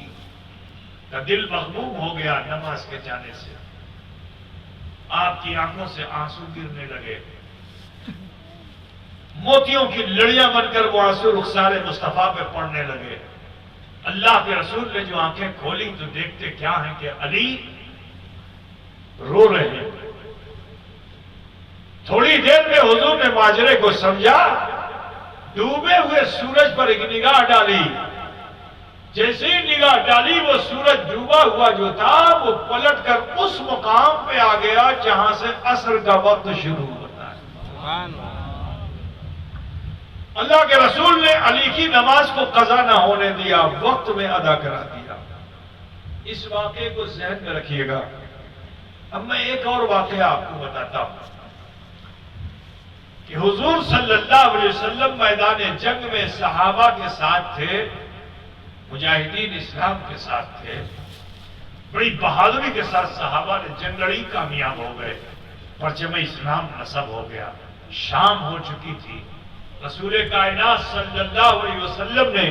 کا دل مغموم ہو گیا نماز کے جانے سے. آپ کی آنکھوں سے آنسو گرنے لگے، موتیوں کی لڑیاں بن کر وہ آنسو رخسار مصطفیٰ پہ پڑنے لگے. اللہ کے رسول نے جو آنکھیں کھولی تو دیکھتے کیا ہیں کہ علی رو رہے ہیں. تھوڑی دیر میں حضور نے ماجرے کو سمجھا، ڈوبے ہوئے سورج پر ایک نگاہ ڈالی. جیسے ہی نگاہ ڈالی وہ سورج ڈوبا ہوا جو تھا وہ پلٹ کر اس مقام پہ آ گیا جہاں سے عصر کا وقت شروع ہوتا ہے. اللہ کے رسول نے علی کی نماز کو قضا نہ ہونے دیا، وقت میں ادا کرا دیا. اس واقعے کو ذہن میں رکھیے گا. اب میں ایک اور واقعہ آپ کو بتاتا ہوں کہ حضور صلی اللہ علیہ وسلم میدان جنگ میں صحابہ کے ساتھ تھے، مجاہدین اسلام کے ساتھ تھے. بڑی بہادری کے ساتھ صحابہ نے جنگ لڑی، کامیاب ہو گئے، پرچم اسلام نصب ہو گیا، شام ہو چکی تھی۔ رسول کائنات صلی اللہ علیہ وسلم نے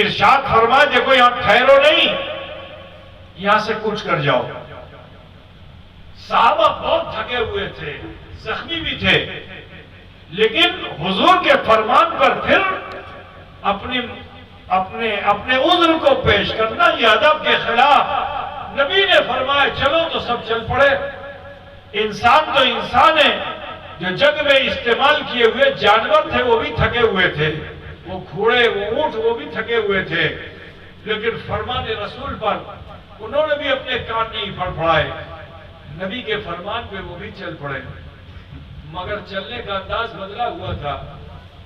ارشاد فرمایا دیکھو یہاں ٹھہرو نہیں، یہاں سے کوچ کر جاؤ۔ صحابہ بہت تھکے ہوئے تھے، زخمی بھی تھے، لیکن حضور کے فرمان پر پھر اپنے عذر کو پیش کرنا یہ ادب کے خلاف۔ نبی نے فرمایا چلو تو سب چل پڑے۔ انسان تو انسان ہے، جو جنگ میں استعمال کیے ہوئے جانور تھے وہ بھی تھکے ہوئے تھے، وہ گھوڑے وہ اونٹ وہ بھی تھکے ہوئے تھے، لیکن فرمان رسول پر انہوں نے بھی اپنے کان نہیں پھڑپھڑائے، نبی کے فرمان پہ وہ بھی چل پڑے، مگر چلنے کا انداز بدلا ہوا تھا۔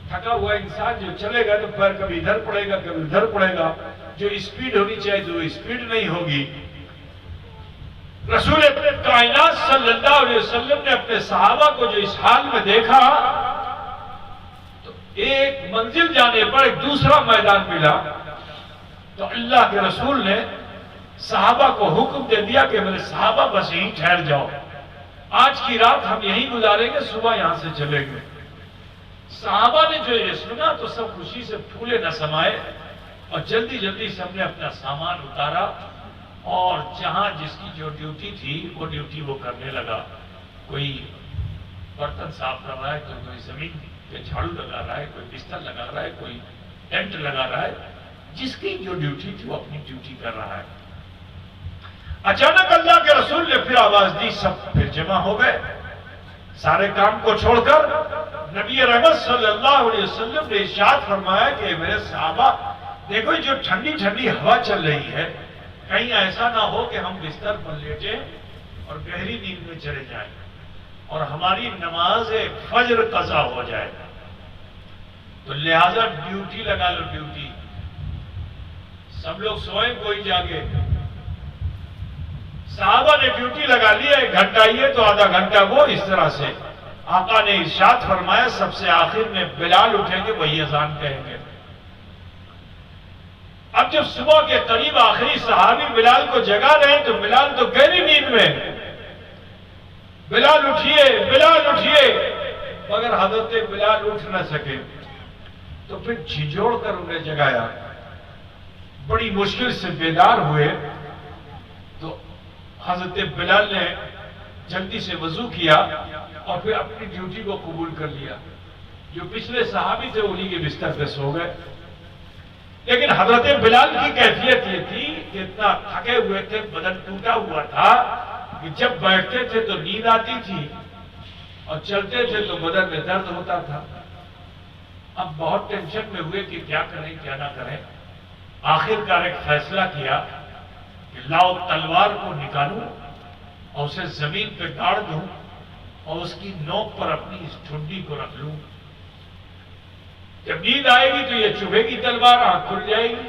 تھکا ہوا انسان جو چلے گا تو پیر کبھی ادھر پڑے گا کبھی ادھر پڑے گا، جو اسپیڈ ہونی چاہیے تو وہ اسپیڈ نہیں ہوگی۔ رسول کائنات صلی اللہ علیہ وسلم نے اپنے صحابہ کو جو اس حال میں دیکھا تو ایک منزل جانے پر ایک دوسرا میدان ملا، تو اللہ کے رسول نے صحابہ کو حکم دے دیا کہ میرے صحابہ بس یہیں ٹھہر جاؤ، آج کی رات ہم یہیں گزاریں گے، صبح یہاں سے چلیں گے۔ صحابہ نے جو یہ سنا تو سب خوشی سے پھولے نہ سمائے اور جلدی جلدی سب نے اپنا سامان اتارا اور جہاں جس کی جو ڈیوٹی تھی وہ ڈیوٹی وہ کرنے لگا۔ کوئی برتن صاف کر رہا ہے، کوئی زمین پہ جھاڑو لگا رہا ہے، کوئی بستر لگا رہا ہے، کوئی ٹینٹ لگا رہا ہے، جس کی جو ڈیوٹی تھی وہ اپنی ڈیوٹی کر رہا ہے۔ اچانک اللہ کے رسول نے پھر آواز دی، سب پھر جمع ہو گئے، سارے کام کو چھوڑ کر نبی رحمت صلی اللہ علیہ وسلم نے ارشاد فرمایا کہ میرے صحابہ دیکھو جو ٹھنڈی ٹھنڈی ہوا چل رہی ہے، کہیں ایسا نہ ہو کہ ہم بستر پر لیٹیں اور گہری نیند میں چلے جائیں اور ہماری نماز فجر قضا ہو جائے، تو لہذا ڈیوٹی لگا لو، ڈیوٹی۔ سب لوگ سوئیں کوئی جاگے، صحابہ نے ڈیوٹی لگا لی، 1 گھنٹہ یہ تو آدھا گھنٹہ وہ، اس طرح سے آقا نے ارشاد فرمایا سب سے آخر میں بلال اٹھیں گے، وہی اذان کہیں گے۔ اب جب صبح کے قریب آخری صحابی بلال کو جگا رہے ہیں تو بلال تو گہری نیند میں، بلال اٹھیے بلال اٹھیے، مگر حضرت بلال اٹھ نہ سکے، تو پھر جھنجھوڑ کر انہیں جگایا، بڑی مشکل سے بیدار ہوئے، تو حضرت بلال نے جلدی سے وضو کیا اور پھر اپنی ڈیوٹی کو قبول کر لیا۔ جو پچھلے صحابی تھے انہی کے بستر پہ سو گئے، لیکن حضرت بلال کی کیفیت یہ تھی کہ اتنا تھکے ہوئے تھے، بدن ٹوٹا ہوا تھا کہ جب بیٹھتے تھے تو نیند آتی تھی اور چلتے تھے تو بدن میں درد ہوتا تھا۔ اب بہت ٹینشن میں ہوئے کہ کیا کریں کیا نہ کریں، آخر کار ایک فیصلہ کیا کہ لاؤ تلوار کو نکالوں اور اسے زمین پہ گاڑ دوں اور اس کی نوک پر اپنی اس ٹھنڈی کو رکھ لوں، جب نیند آئے گی تو یہ چبھے گی تلوار، آنکھ کھل جائے گی۔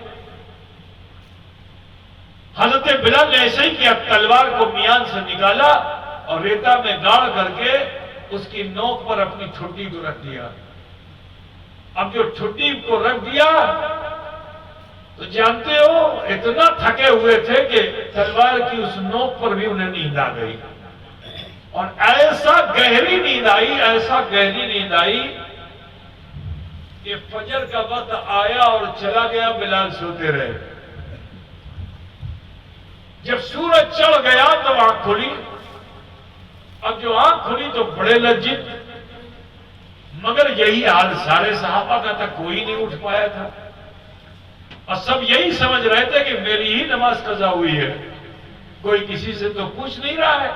حضرت بلال نے ایسے ہی کیا، تلوار کو میان سے نکالا اور ریتا میں گاڑ کر کے اس کی نوک پر اپنی ٹھنڈی کو رکھ دیا۔ اب جو ٹھنڈی کو رکھ دیا تو جانتے ہو اتنا تھکے ہوئے تھے کہ تلوار کی اس نوک پر بھی انہیں نیند آ گئی، اور ایسا گہری نیند آئی، ایسا گہری نیند آئی کہ فجر کا وقت آیا اور چلا گیا، بلال سوتے رہے۔ جب سورج چڑھ گیا تو آنکھ کھلی، اب جو آنکھ کھلی تو بڑے لجت، مگر یہی حال سارے صحابہ کا تھا، کوئی نہیں اٹھ پایا تھا، اور سب یہی سمجھ رہے تھے کہ میری ہی نماز قضا ہوئی ہے، کوئی کسی سے تو پوچھ نہیں رہا ہے،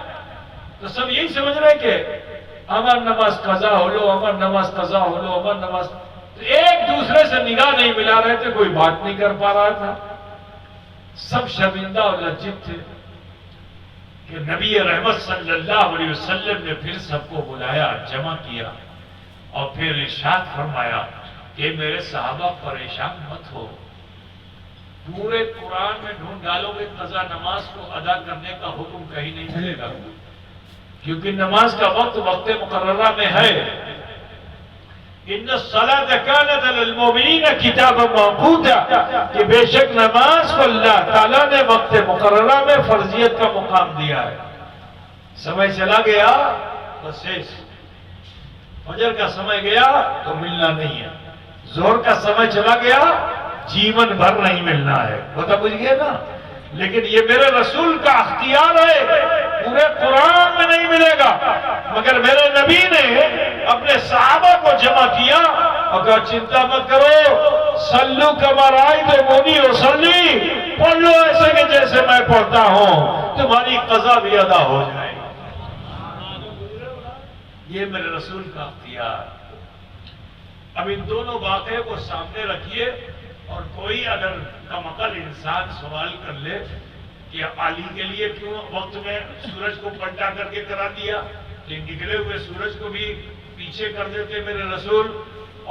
تو سب یہی سمجھ رہے کہ ہمار نماز قضا ہو لو، ہمار نماز قضا ہو لو، ہمار نماز، تو ایک دوسرے سے نگاہ نہیں ملا رہے تھے، کوئی بات نہیں کر پا رہا تھا، سب شرمندہ اور لجت تھے کہ نبی رحمت صلی اللہ علیہ وسلم نے پھر سب کو بلایا، جمع کیا اور پھر ارشاد فرمایا کہ میرے صحابہ پریشان مت ہو، پورے قرآن میں ڈھونڈ ڈالو گے قضا نماز کو ادا کرنے کا حکم کہیں نہیں ملے گا، کیونکہ نماز کا وقت وقت مقررہ میں ہے، ان الصلاۃ کانت علی المؤمنین کتابا موقوتا، کہ بے شک نماز کو اللہ تعالیٰ نے وقت مقررہ میں فرضیت کا مقام دیا ہے۔ سمے چلا گیا بس فجر کا سمے گیا تو ملنا نہیں ہے، ظہر کا سمے چلا گیا جیون بھر نہیں ملنا ہے، بتا بجھ گئے نا۔ لیکن یہ میرے رسول کا اختیار ہے، پورے قرآن میں نہیں ملے گا، مگر میرے نبی نے اپنے صحابہ کو جمع کیا اور کہا چنتا مت کرو، صلو کما رأیتمونی اصلی، پڑھ لو ایسے کہ جیسے میں پڑھتا ہوں، تمہاری قضا بھی ادا ہو جائے۔ یہ میرے رسول کا اختیار۔ اب ان دونوں واقعے کو سامنے رکھیے اور کوئی اگر کم عقل انسان سوال کر لے کہ علی کے لیے کیوں وقت میں سورج کو پلٹا کر کے کرا دیا، کہ نکلے ہوئے سورج کو بھی پیچھے کر دیتے میرے رسول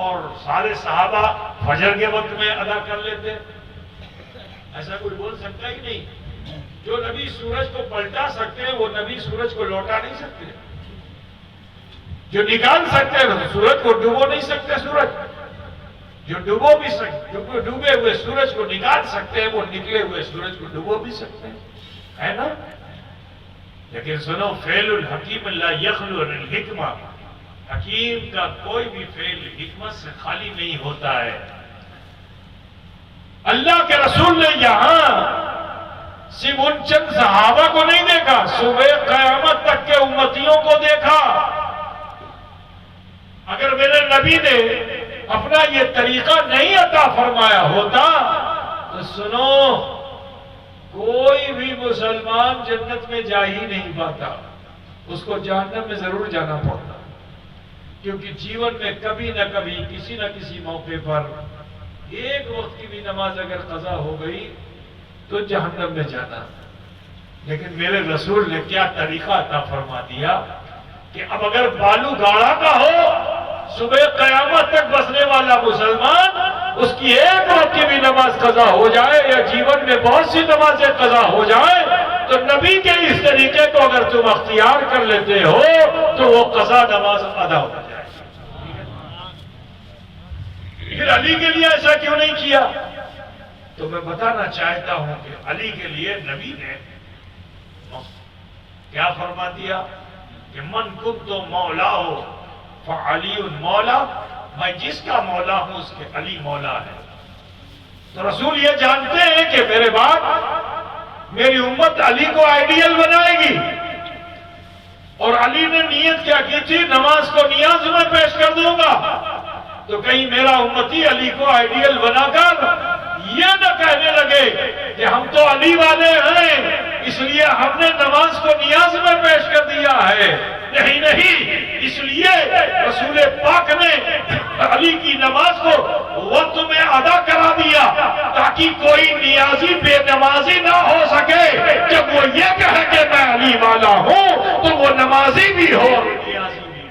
اور سارے صحابہ فجر کے وقت میں ادا کر لیتے، ایسا کوئی بول سکتا ہی نہیں۔ جو نبی سورج کو پلٹا سکتے ہیں وہ نبی سورج کو لوٹا نہیں سکتے، جو نکال سکتے ہیں سورج کو ڈوبو نہیں سکتے، سورج جو ڈوبے ہوئے سورج کو نکال سکتے ہیں وہ نکلے ہوئے سورج کو ڈوبو بھی سکتے ہیں، ہے نا۔ لیکن سنو، فعل الحکیم لا یخلو عن الحکمہ، حکیم کا کوئی بھی فعل حکمت سے خالی نہیں ہوتا ہے۔ اللہ کے رسول نے یہاں صرف ان چند صحابہ کو نہیں دیکھا، صبح قیامت تک کے امتیوں کو دیکھا۔ اگر میرے نبی نے اپنا یہ طریقہ نہیں عطا فرمایا ہوتا تو سنو، کوئی بھی مسلمان جنت میں جا ہی نہیں پاتا، اس کو جہنم میں ضرور جانا پڑتا، کیونکہ جیون میں کبھی نہ کبھی کسی نہ کسی موقع پر ایک وقت کی بھی نماز اگر قضا ہو گئی تو جہنم میں جانا۔ لیکن میرے رسول نے کیا طریقہ عطا فرما دیا کہ اب اگر بالو گاڑا کا ہو، صبح قیامت تک بسنے والا مسلمان، اس کی ایک وقت کی بھی نماز قضا ہو جائے یا جیون میں بہت سی نمازیں قضا ہو جائیں تو نبی کے اس طریقے کو اگر تم اختیار کر لیتے ہو تو وہ قضا نماز ادا ہو جائے۔ پھر علی کے لیے ایسا کیوں نہیں کیا؟ تو میں بتانا چاہتا ہوں کہ علی کے لیے نبی نے کیا فرما دیا کہ من کنت مولا ہو فعلی مولا، میں جس کا مولا ہوں اس کے علی مولا ہے۔ تو رسول یہ جانتے ہیں کہ میرے بعد میری امت علی کو آئیڈیل بنائے گی، اور علی نے نیت کیا کی تھی، نماز کو نیاز میں پیش کر دوں گا، تو کہیں میرا امتی علی کو آئیڈیل بنا کر یہ نہ کہنے لگے کہ ہم تو علی والے ہیں اس لیے ہم نے نماز کو نیاز میں پیش کر دیا ہے۔ نہیں، اس لیے رسول پاک نے علی کی نماز کو وقت میں ادا کرا دیا تاکہ کوئی نیازی بے نمازی نہ ہو سکے۔ جب وہ یہ کہے کہ میں علی والا ہوں تو وہ نمازی بھی ہو اور نیازی بھی ہو۔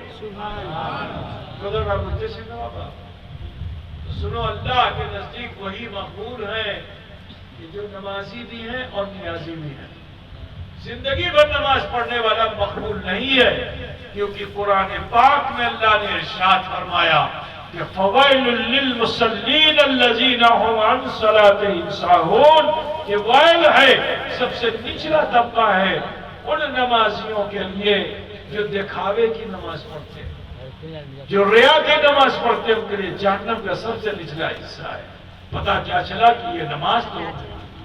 سنو، اللہ کے نزدیک وہی مقبول ہے کہ جو نمازی بھی ہیں اور نیازی بھی ہیں۔ زندگی بھر نماز پڑھنے والا مقبول نہیں ہے، کیونکہ قرآن پاک میں اللہ نے ارشاد فرمایا کہ فویل للمصلین الذین هم عن صلاتهم ساہون، کہ ویل ہے، سب سے نچلا طبقہ ہے ان نمازیوں کے لیے جو دکھاوے کی نماز پڑھتے ہیں، جو ریا کی نماز پڑھتے ہیں، ان کے لیے جہنم کا سب سے نچلا حصہ ہے۔ پتہ کیا چلا کہ یہ نماز تو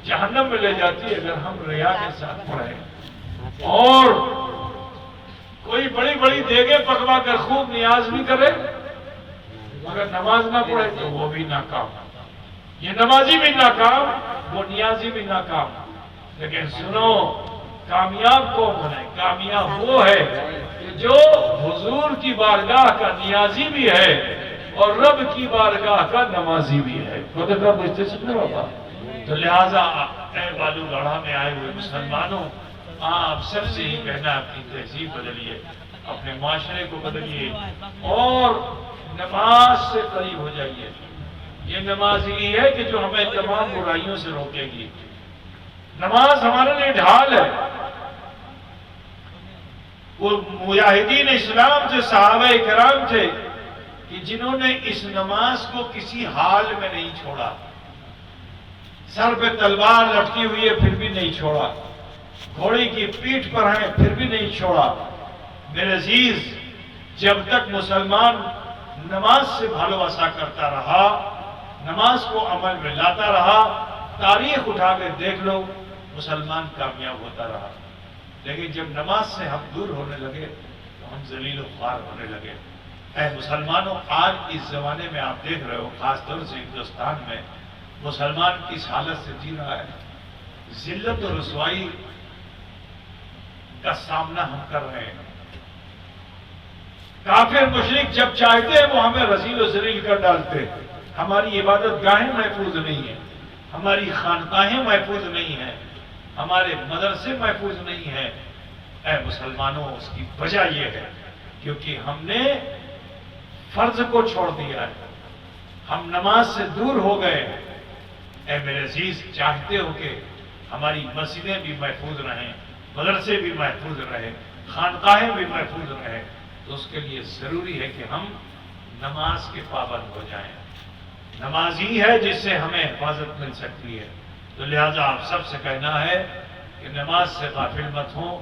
جہنم میں لے جاتی ہے اگر ہم ریا کے ساتھ پڑھیں، اور کوئی بڑی بڑی دیگیں پکوا کر خوب نیاز بھی کرے مگر نماز نہ پڑھے تو وہ بھی ناکام، یہ نمازی بھی ناکام، وہ نیازی بھی ناکام۔ لیکن سنو، کامیاب کون ہے؟ کامیاب وہ ہے کہ جو حضور کی بارگاہ کا نیازی بھی ہے اور رب کی بارگاہ کا نمازی بھی ہے۔ تو لہذا اے بالو گڑھا میں آئے ہوئے مسلمانوں، آپ سب سے ہی کہنا، اپنی تہذیب بدلیے، اپنے معاشرے کو بدلیے اور نماز سے قریب ہو جائیے۔ یہ نماز ہی ہے کہ جو ہمیں تمام برائیوں سے روکے گی۔ نماز ہمارے لیے ڈھال ہے۔ وہ مجاہدین اسلام تھے، صحابہ کرام تھے، کہ جنہوں نے اس نماز کو کسی حال میں نہیں چھوڑا، سر پہ تلوار لٹکی ہوئی ہے پھر بھی نہیں چھوڑا، گھوڑے کی پیٹھ پر ہیں پھر بھی نہیں چھوڑا۔ میرے عزیز، جب تک مسلمان نماز سے بھلوسا کرتا رہا، نماز کو عمل میں لاتا رہا، تاریخ اٹھا کے دیکھ لو، مسلمان کامیاب ہوتا رہا۔ لیکن جب نماز سے ہم دور ہونے لگے تو ہم ذلیل و خوار ہونے لگے۔ اے مسلمانوں، آج اس زمانے میں آپ دیکھ رہے ہو، خاص طور سے ہندوستان میں مسلمان کس حالت سے جی رہا ہے۔ ذلت و رسوائی کا سامنا ہم کر رہے ہیں۔ کافر مشرک جب چاہتے ہیں وہ ہمیں رذیل و ذلیل کر ڈالتے ہیں۔ ہماری عبادت گاہیں محفوظ نہیں ہیں، ہماری خانقاہیں محفوظ نہیں ہیں، ہمارے مدرسے محفوظ نہیں ہیں۔ اے مسلمانوں، اس کی وجہ یہ ہے کیونکہ ہم نے فرض کو چھوڑ دیا ہے، ہم نماز سے دور ہو گئے ہیں۔ اے میرے عزیز، چاہتے ہو کہ ہماری مسجدیں بھی محفوظ رہیں، مدرسے بھی محفوظ رہیں، خانقاہیں بھی محفوظ رہیں، تو اس کے لیے ضروری ہے کہ ہم نماز کے پابند ہو جائیں۔ نماز ہی ہے جس سے ہمیں حفاظت مل سکتی ہے۔ تو لہذا آپ سب سے کہنا ہے کہ نماز سے غافل مت ہوں۔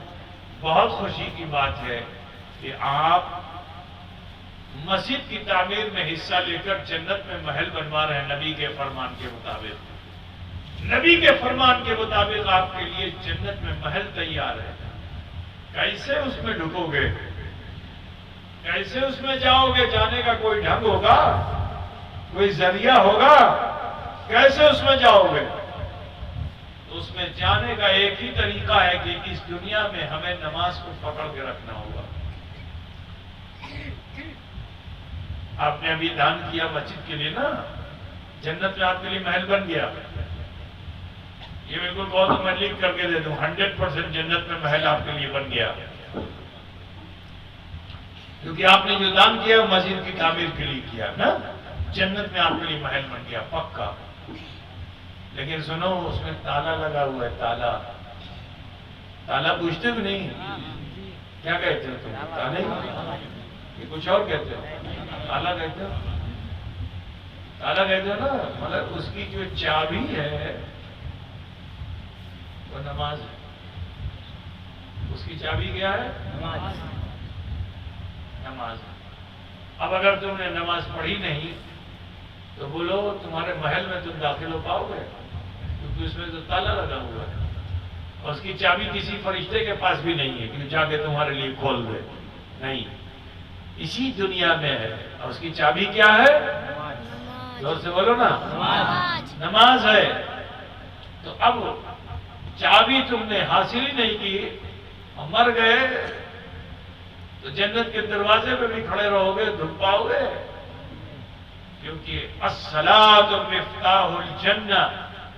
بہت خوشی کی بات ہے کہ آپ مسجد کی تعمیر میں حصہ لے کر جنت میں محل بنوا رہے ہیں نبی کے فرمان کے مطابق۔ نبی کے فرمان کے مطابق آپ کے لیے جنت میں محل تیار ہے۔ کیسے اس میں ڈھکو گے؟ کیسے اس میں جاؤ گے؟ جانے کا کوئی ڈھنگ ہوگا؟ کوئی ذریعہ ہوگا؟ کیسے اس میں جاؤ گے؟ تو اس میں جانے کا ایک ہی طریقہ ہے کہ اس دنیا میں ہمیں نماز کو پکڑ کے رکھنا ہوگا۔ آپ نے ابھی دان کیا مسجد کے لیے نا، جنت میں آپ کے لیے محل بن گیا۔ یہ بالکل بہت میں لکھ کر کے دے دوں، 100% جنت میں محل آپ کے لیے بن گیا، کیونکہ آپ نے جو دان کیا مسجد کی تعمیر کے لیے کیا نا، جنت میں آپ کے لیے محل بن گیا پکا۔ لیکن سنو، اس میں تالا لگا ہوا ہے، تالا۔ تالا پوچھتے بھی نہیں، کیا کہتے ہو تم؟ تالا ہی، یہ کچھ اور کہتے ہو؟ تالا کہتے ہو؟ تالا کہتے ہو نا، مگر اس کی جو چابی ہے وہ نماز ہے۔ اس کی چابی کیا ہے؟ نماز۔ اب اگر تم نے نماز پڑھی نہیں تو بولو تمہارے محل میں تم داخل ہو پاؤ گے؟ کیونکہ اس میں تو تالا لگا ہوا ہے، اور اس کی چابی کسی فرشتے کے پاس بھی نہیں ہے کہ جا کے تمہارے لیے کھول دے، نہیں، اسی دنیا میں ہے۔ اور اس کی چابی کیا ہے؟ زور سے بولو نا، نماز ہے۔ تو اب چابی تم نے حاصل ہی نہیں کی اور مر گئے تو جنت کے دروازے پہ بھی کھڑے رہو گے، دھل پاؤ گے؟ کیونکہ الصلاۃ مفتاح الجنہ،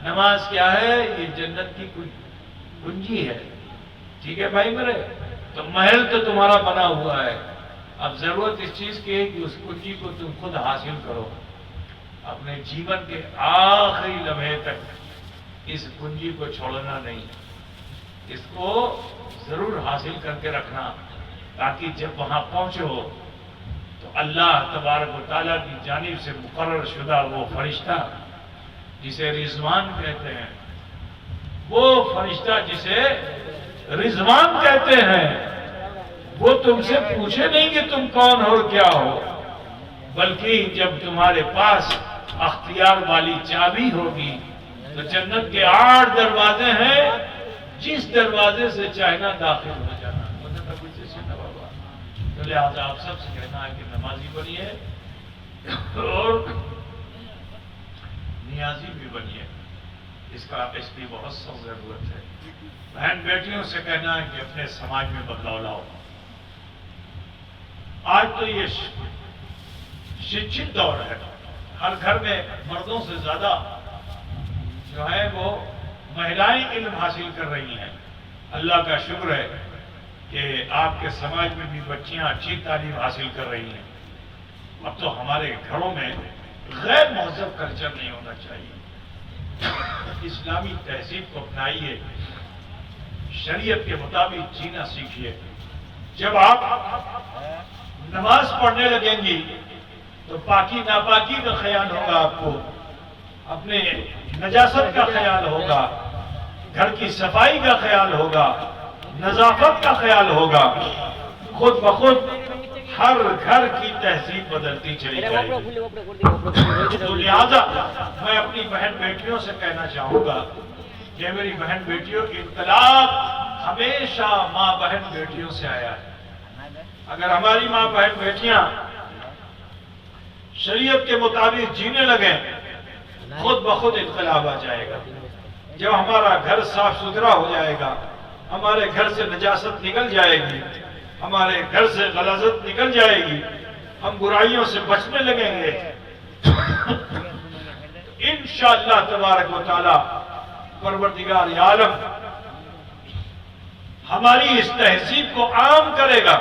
نماز کیا ہے؟ یہ جنت کی کنجی ہے۔ ٹھیک ہے بھائی میرے؟ تو محل تو تمہارا بنا ہوا ہے، اب ضرورت اس چیز کی ہے کہ اس کنجی کو تم خود حاصل کرو۔ اپنے جیون کے آخری لمحے تک اس کنجی کو چھوڑنا نہیں، اس کو ضرور حاصل کر کے رکھنا، تاکہ جب وہاں پہنچو تو اللہ تبارک و تعالیٰ کی جانب سے مقرر شدہ وہ فرشتہ جسے رضوان کہتے ہیں، وہ فرشتہ جسے رضوان کہتے ہیں، وہ تم سے پوچھے نہیں کہ تم کون ہو اور کیا ہو، بلکہ جب تمہارے پاس اختیار والی چابی ہوگی تو جنت کے 8 دروازے ہیں، جس دروازے سے چاہنا داخل ہو جانا۔ تو لہٰذا آپ سب سے کہنا ہے کہ نمازی بنیے اور نیازی بھی بنیے، اس کی بہت سخت ضرورت ہے۔ بہن بیٹیوں سے کہنا ہے کہ اپنے سماج میں بدلاؤ لاؤ۔ آج تو یہ شکشت دور ہے، ہر گھر میں مردوں سے زیادہ جو ہے وہ مہلائیں علم حاصل کر رہی ہیں۔ اللہ کا شکر ہے کہ آپ کے سماج میں بھی بچیاں اچھی تعلیم حاصل کر رہی ہیں۔ اب تو ہمارے گھروں میں غیر مہذب کلچر نہیں ہونا چاہیے۔ اسلامی تہذیب کو اپنائیے، شریعت کے مطابق جینا سیکھیے۔ جب آپ نماز پڑھنے لگیں گی تو پاکی ناپاکی کا خیال ہوگا آپ کو، اپنے نجاست کا خیال ہوگا، گھر کی صفائی کا خیال ہوگا، نظافت کا خیال ہوگا، خود بخود ہر گھر کی تہذیب بدلتی چلی جائے گی۔ تو لہذا میں اپنی بہن بیٹیوں سے کہنا چاہوں گا کہ میری بہن بیٹیوں کی انقلاب ہمیشہ ماں بہن بیٹیوں سے آیا ہے۔ اگر ہماری ماں بہن بیٹیاں شریعت کے مطابق جینے لگیں، خود بخود انقلاب آ جائے گا۔ جب ہمارا گھر صاف ستھرا ہو جائے گا، ہمارے گھر سے نجاست نکل جائے گی، ہمارے گھر سے غلاظت نکل جائے گی، ہم برائیوں سے بچنے لگیں گے، انشاءاللہ تبارک و تعالی پروردگار عالم ہماری اس تہذیب کو عام کرے گا۔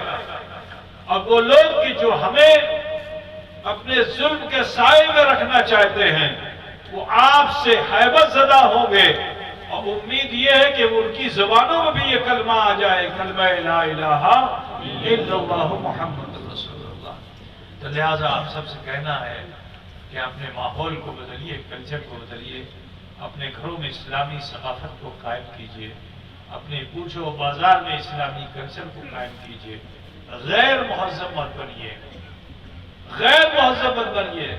اب وہ لوگ کہ جو ہمیں اپنے ظلم کے سائے میں رکھنا چاہتے ہیں، وہ آپ سے ہیبت زدہ ہوں گے، اور امید یہ ہے کہ ان کی زبانوں میں بھی یہ کلمہ آ جائے، کلمہ لا الہ الا اللہ محمد رسول اللہ۔ تو لہٰذا آپ سب سے کہنا ہے کہ اپنے ماحول کو بدلیے، کلچر کو بدلیے، اپنے گھروں میں اسلامی ثقافت کو قائم کیجیے، اپنے کوچوں و بازار میں اسلامی کلچر کو قائم کیجیے، غیر مہذب مت بنیے، غیر مہذب مت بنیے،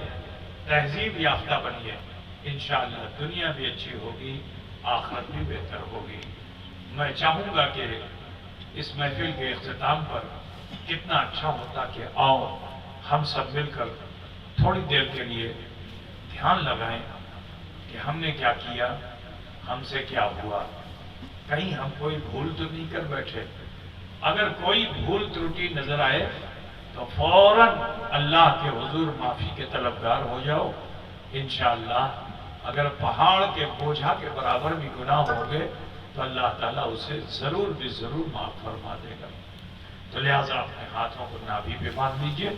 تہذیب یافتہ بنیے، انشاءاللہ دنیا بھی اچھی ہوگی، آخرت بھی بہتر ہوگی۔ میں چاہوں گا کہ اس محفل کے اختتام پر کتنا اچھا ہوتا کہ آؤ ہم سب مل کر تھوڑی دیر کے لیے دھیان لگائیں کہ ہم نے کیا کیا، ہم سے کیا ہوا، کہیں ہم کوئی بھول تو نہیں کر بیٹھے۔ اگر کوئی بھول ترٹی نظر آئے تو فوراً اللہ کے حضور معافی کے طلبگار ہو جاؤ، انشاءاللہ اگر پہاڑ کے بوجھا کے برابر بھی گناہ ہوں گے تو اللہ تعالیٰ اسے ضرور بھی ضرور معاف فرما دے گا۔ تو لہٰذا اپنے ہاتھوں کو نابی پہ باندھ لیجیے،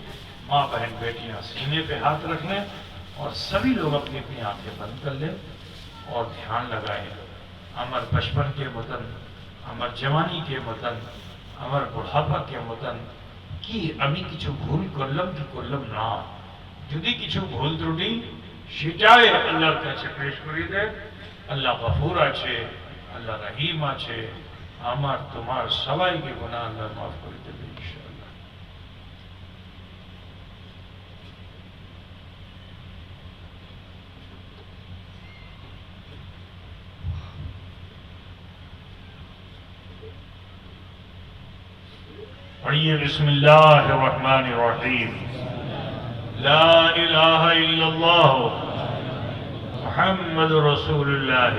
ماں بہن بیٹیاں سینے پہ ہاتھ رکھ لیں، اور سبھی لوگ اپنی اپنی آنکھیں بند کر لیں اور دھیان لگائیں۔ ہمر بچپن کے وطن، ہمر جوانی کے وطن، ہمر بڑھاپا کے وطن কি আমি কিছু ভুল করলাম কি করলাম না, যদি কিছু ভুল ত্রুটি সেটাই আল্লাহর কাছে পেশ করিয়ে দেন। আল্লাহ গফুর আছে, আল্লাহ রহিম আছে, আমার তোমার সবাইকে গুনাহ আল্লাহ মাফ করে দেবে ইনশাআল্লাহ। پڑھیے بسم اللہ الرحمن الرحیم، لا الہ الا اللہ محمد رسول اللہ،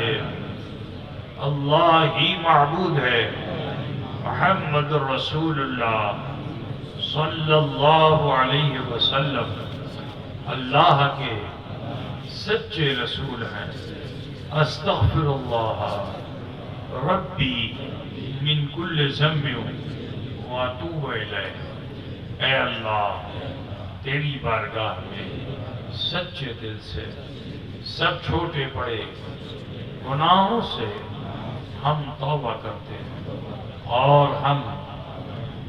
اللہ ہی معبود ہے، محمد رسول اللہ صلی اللہ علیہ وسلم اللہ کے سچے رسول ہیں۔ استغفر اللہ ربی من کل ذنب واتوب الیہ، اے اللہ تیری بارگاہ میں سچے دل سے سب چھوٹے بڑے گناہوں سے ہم توبہ کرتے ہیں اور ہم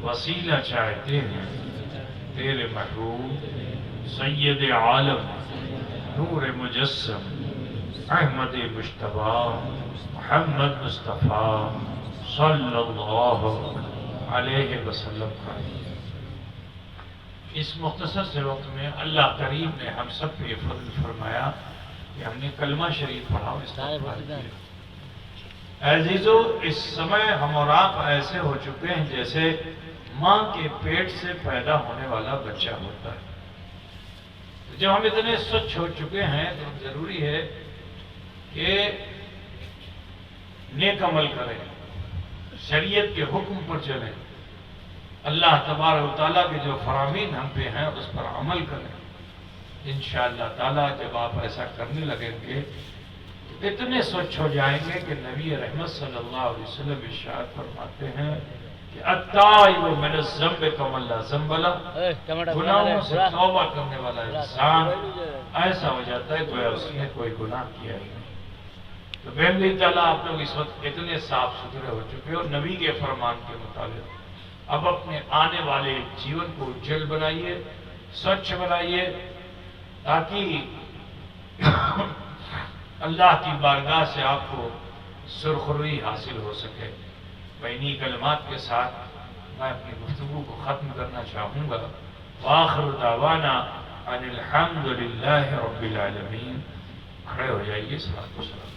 وسیلہ چاہتے ہیں تیرے محبوب سید عالم نور مجسم احمد مجتبی محمد مصطفیٰ صلی اللہ علیہ وسلم کا۔ اس مختصر سے وقت میں اللہ کریم نے ہم سب پہ فضل فرمایا کہ ہم نے کلمہ شریف پڑھا اور استغفار کیا۔ عزیزو، اس سمے ہم اور آپ ایسے ہو چکے ہیں جیسے ماں کے پیٹ سے پیدا ہونے والا بچہ ہوتا ہے۔ جب ہم اتنے سچ ہو چکے ہیں تو ضروری ہے کہ نیک عمل کریں، شریعت کے حکم پر چلیں، اللہ تبارک و تعالیٰ کے جو فرامین ہم پہ ہیں اس پر عمل کریں۔ انشاءاللہ تعالیٰ جب آپ ایسا کرنے لگیں گے تو اتنے سوچ ہو جائیں گے کہ نبی رحمت صلی اللہ علیہ وسلم ارشاد فرماتے ہیں کہ التائب من الذنب کمن لا ذنب لہ، گناہوں سے توبہ کرنے والا انسان ایسا ہو جاتا ہے گویا اس نے کوئی گناہ کیا ہی نہیں۔ تو بہن تعالیٰ آپ لوگ اس وقت اتنے صاف ستھرے ہو چکے اور نبی کے فرمان کے مطابق اب اپنے آنے والے جیون کو اجل بنائیے، سچ بنائیے تاکہ اللہ کی بارگاہ سے آپ کو سرخروئی حاصل ہو سکے۔ میں انہی کلمات کے ساتھ میں اپنی گفتگو کو ختم کرنا چاہوں گا۔ وآخر دعوانا ان الحمد للہ رب العالمین۔ کھڑے ہو جائیے، صلوات و سلام۔